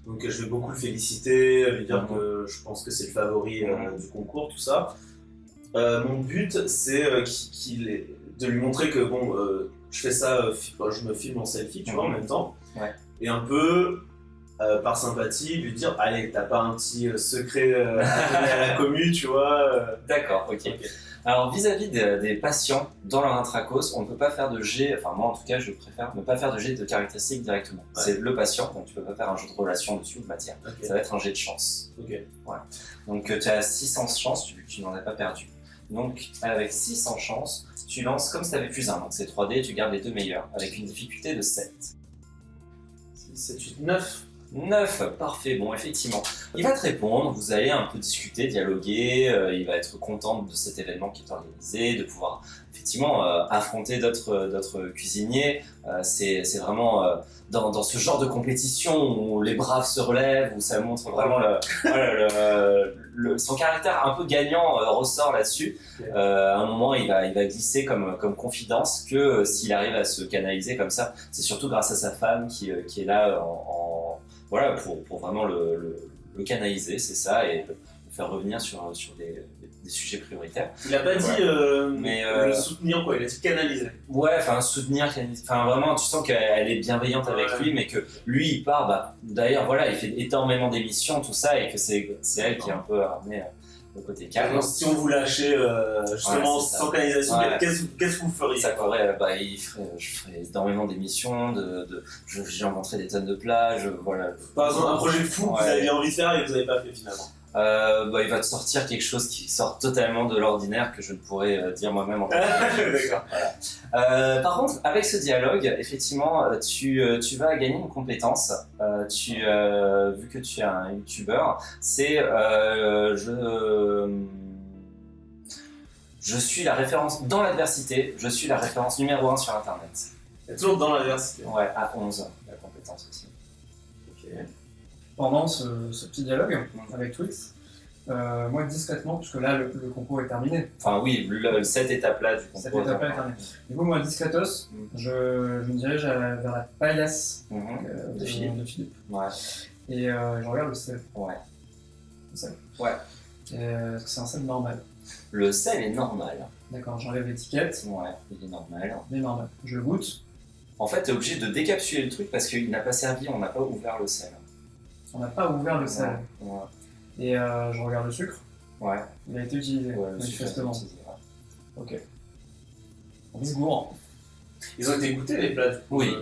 Donc je vais beaucoup le féliciter, lui dire que je pense que c'est le favori du concours, tout ça. Mon but, c'est de lui montrer que bon, je fais ça, je me filme en selfie, tu vois, en même temps. Ouais. Et un peu, par sympathie, lui dire, allez, t'as pas un petit secret à donner à la commu, tu vois. D'accord, ok. Alors vis-à-vis des patients dans leur intracos, on ne peut pas faire de jet, enfin moi en tout cas je préfère ne pas faire de jet de caractéristiques directement. Ouais. C'est le patient, donc tu peux pas faire un jeu de relation dessus ou de matière. Ok. Ça va être un jet de chance. Ok. Voilà. Donc tu as 600 chances, tu n'en as pas perdu. Donc avec 600 chances, tu lances comme si tu avais plus 1, donc c'est 3D, tu gardes les deux meilleurs, avec une difficulté de 7. 6, 7, 8, 9. 9, parfait, bon effectivement. Il va te répondre, vous allez un peu discuter, dialoguer, il va être content de cet événement qui est organisé, de pouvoir effectivement affronter d'autres cuisiniers. C'est vraiment dans ce genre de compétition où les braves se relèvent, où ça montre vraiment son caractère un peu gagnant ressort là-dessus. Okay. À un moment, il va glisser comme confidence que s'il arrive à se canaliser comme ça, c'est surtout grâce à sa femme qui est là voilà, pour vraiment le canaliser, c'est ça, et le faire revenir sur des sujets prioritaires. Il a pas dit le soutenir, quoi, il a dit canaliser. Ouais, enfin soutenir, enfin vraiment, tu sens qu'elle est bienveillante avec lui, mais que lui il part, d'ailleurs voilà, il fait énormément d'émissions, tout ça, et que c'est elle qui est un peu armée le côté calme. Alors, si on vous lâchait justement sans canalisation, qu'est-ce que vous feriez? Ça ferait, je ferais énormément d'émissions, j'inventerais des tonnes de plages, voilà. Par exemple, un projet fou que vous aviez envie de faire et que vous n'avez pas fait finalement. Il va te sortir quelque chose qui sort totalement de l'ordinaire que je ne pourrais dire moi-même en tant que D'accord. Voilà. Par contre, avec ce dialogue, effectivement, tu vas gagner une compétence. Vu que tu es un youtubeur, c'est je suis la référence dans l'adversité, je suis la référence numéro 1 sur internet. Et toujours dans l'adversité. Ouais, à 11, la compétence aussi. Ok. Pendant ce petit dialogue avec Twix, moi discrètement, puisque là le concours est terminé. Enfin oui, cette étape-là du concours. Cette étape-là est terminée. Du coup, moi discretos, je me dirige vers la paillasse de Philippe. Ouais. Et je regarde le sel. Ouais. Le sel. Ouais. Est-ce que c'est un sel normal? Le sel est normal. D'accord, j'enlève l'étiquette. Ouais, il est normal. Il est normal. Je le goûte. En fait, t'es obligé de décapsuler le truc parce qu'il n'a pas servi, on n'a pas ouvert le sel. On n'a pas ouvert le sel. Ouais. Et je regarde le sucre. Ouais. Il a été utilisé, Ouais, manifestement. utilisé, ouais. Ok. On se gourre. Ils ont été goûtés les plats du coup. Oui.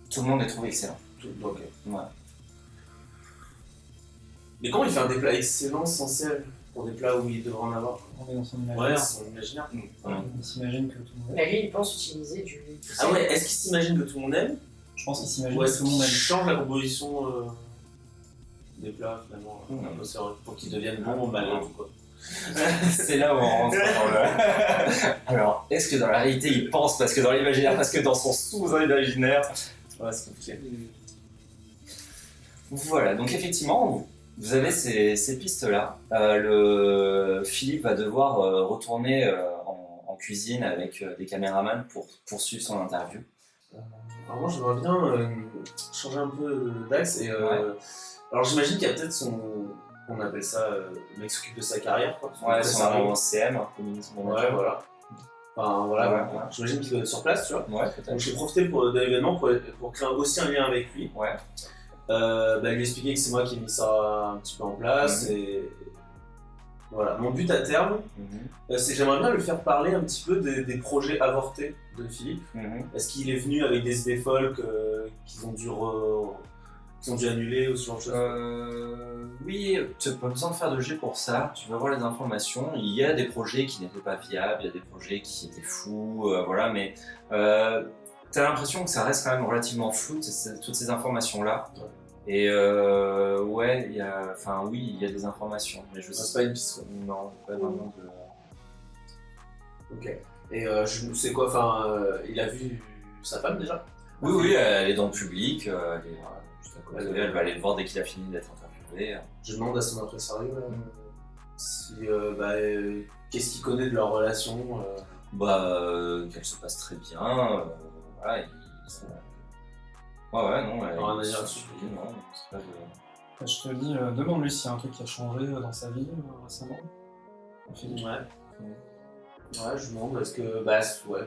Tout le monde les trouve excellents. Ok. Ouais. Mais comment il fait un des plats excellents sans sel? pour des plats où il devrait en avoir. On est dans son Ouais, imaginaire. son imaginaire. Il s'imagine que tout le monde Bah, lui, il pense utiliser du Ah sel. ouais, est-ce qu'il s'imagine que tout le monde aime? Je pense qu'il s'imagine Ou que est-ce tout le monde qu'il aime. change la composition des plats finalement un peu sérieux, pour qu'ils deviennent bons malgré tout quoi? C'est là où on rentre dans le. Alors, est-ce que dans la réalité il pense parce que dans l'imaginaire, parce que dans son sous-imaginaire. Ouais, c'est compliqué. Voilà, donc effectivement, vous avez ces pistes-là. Philippe va devoir retourner en cuisine avec des caméramans pour poursuivre son interview. Alors moi j'aimerais bien changer un peu d'axe et alors j'imagine qu'il y a peut-être on appelle ça le mec s'occupe de sa carrière quoi. Ouais, Ça son CM, community manager. Ouais voilà. Enfin voilà, Ouais, ouais. ouais. J'imagine qu'il doit être sur place tu vois. Ouais, peut-être. Donc j'ai profité de l'événement pour créer aussi un lien avec lui. Ouais. Lui expliquer que c'est moi qui ai mis ça un petit peu en place et voilà. Mon but à terme, c'est que j'aimerais bien le faire parler un petit peu des projets avortés de Philippe. Est-ce qu'il est venu avec des idées folles qu'ils ont dû annuler ou ce genre de choses? Oui, tu n'as pas besoin de faire de jet pour ça. Tu vas voir les informations. Il y a des projets qui n'étaient pas viables, il y a des projets qui étaient fous, voilà, mais tu as l'impression que ça reste quand même relativement flou, toutes ces informations-là. Ouais. Et ouais, il y a des informations, mais je sais C'est pas une piste. Non, pas vraiment de. Ok. Et je sais quoi, il a vu sa femme déjà? Oui, elle est dans le public, elle est juste à côté, elle va aller le voir dès qu'il a fini d'être interviewé. Je demande à son impresario qu'est-ce qu'il connaît de leur relation. Qu'elle se passe très bien, voilà, ouais, non, elle rien à est dire sur là-dessus. sujet, non, c'est pas de. Je te dis, demande-lui s'il y a un truc qui a changé dans sa vie récemment. Philippe. Ouais, je demande, est-ce que. Ouais.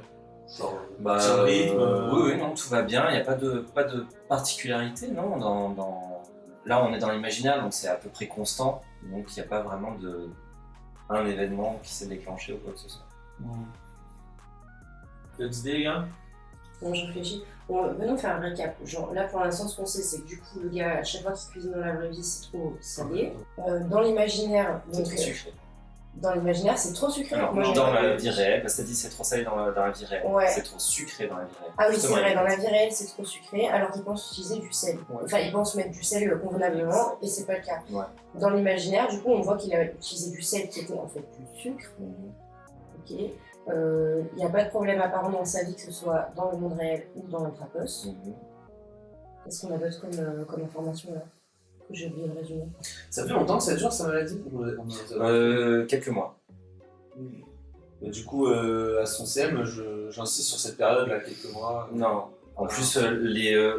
Genre. Petit rythme, oui, non, tout va bien, il n'y a pas de particularité, non, là on est dans l'imaginaire, donc c'est à peu près constant, donc il n'y a pas vraiment un événement qui s'est déclenché ou quoi que ce soit. D'autres idées, les gars? Bon, je réfléchis. Bon, venons faire un récap. Genre, là, pour l'instant, ce qu'on sait, c'est que du coup, le gars, à chaque fois qu'il cuisine dans la vraie vie, c'est trop salé. Dans l'imaginaire, C'est donc, trop sucré. dans l'imaginaire, c'est trop sucré. Alors, Moi, dans j'aimerais- la vie réelle, parce que t'as dit c'est trop salé dans la vie réelle, Ouais. c'est trop sucré dans la vie réelle. Ah oui, c'est Justement, vrai, il- dans la vie réelle, c'est trop sucré, alors qu'ils pensent utiliser du sel. Enfin, ils pensent mettre du sel convenablement, et c'est pas le cas. Ouais. Dans l'imaginaire, du coup, on voit qu'il a utilisé du sel qui était en fait du sucre. Ok. Il n'y a pas de problème apparent dans sa vie, que ce soit dans le monde réel ou dans l'Intracos. Qu'est-ce qu'on a d'autre comme information là? Que j'ai oublié de résumer. Ça fait longtemps que ça dure sa maladie? Quelques mois. Et du coup, à son CM, j'insiste sur cette période-là, quelques mois. Non. En plus,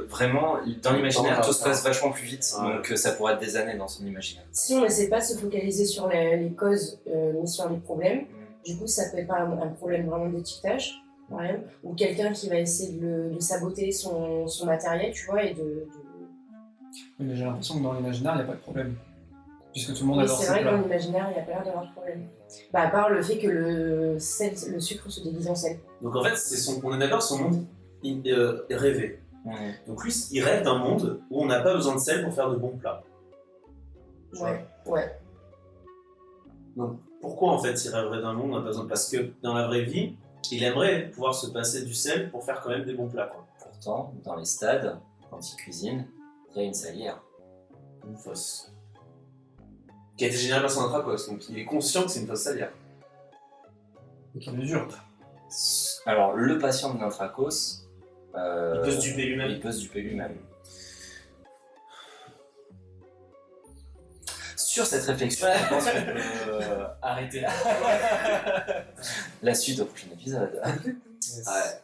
vraiment, dans l'imaginaire, tout se passe vachement plus vite, Ouais. donc ça pourrait être des années dans son imaginaire. Si on n'essaie pas de se focaliser sur les causes, mais sur les problèmes, du coup, ça peut être un problème vraiment d'étiquetage, par exemple, ou quelqu'un qui va essayer de saboter son matériel, tu vois, et de... Oui, mais j'ai l'impression que dans l'imaginaire, il n'y a pas de problème. Puisque tout le monde Oui, adore c'est ces vrai que plats. dans l'imaginaire, il n'y a pas l'air d'avoir de problème. Bah, à part le fait que le sucre se déguise en sel. Donc en fait, on est d'accord, son monde est rêvé. Donc lui, il rêve d'un monde où on n'a pas besoin de sel pour faire de bons plats. Ouais. Donc pourquoi en fait il rêverait d'un monde où on n'a pas besoin de... Parce que dans la vraie vie, il aimerait pouvoir se passer du sel pour faire quand même des bons plats, quoi. Pourtant, dans les stades, quand ils cuisinent, il y a une salière. Une fosse. Qui a été générée par son Intracos, donc il est conscient que c'est une fosse salière. Et qu'il usurpe. Alors, le patient de l'Intracos, Il peut se duper lui-même. il peut se duper lui-même. Sur cette réflexion, je pense qu'on peut arrêter là. La suite au prochain épisode. Ouais.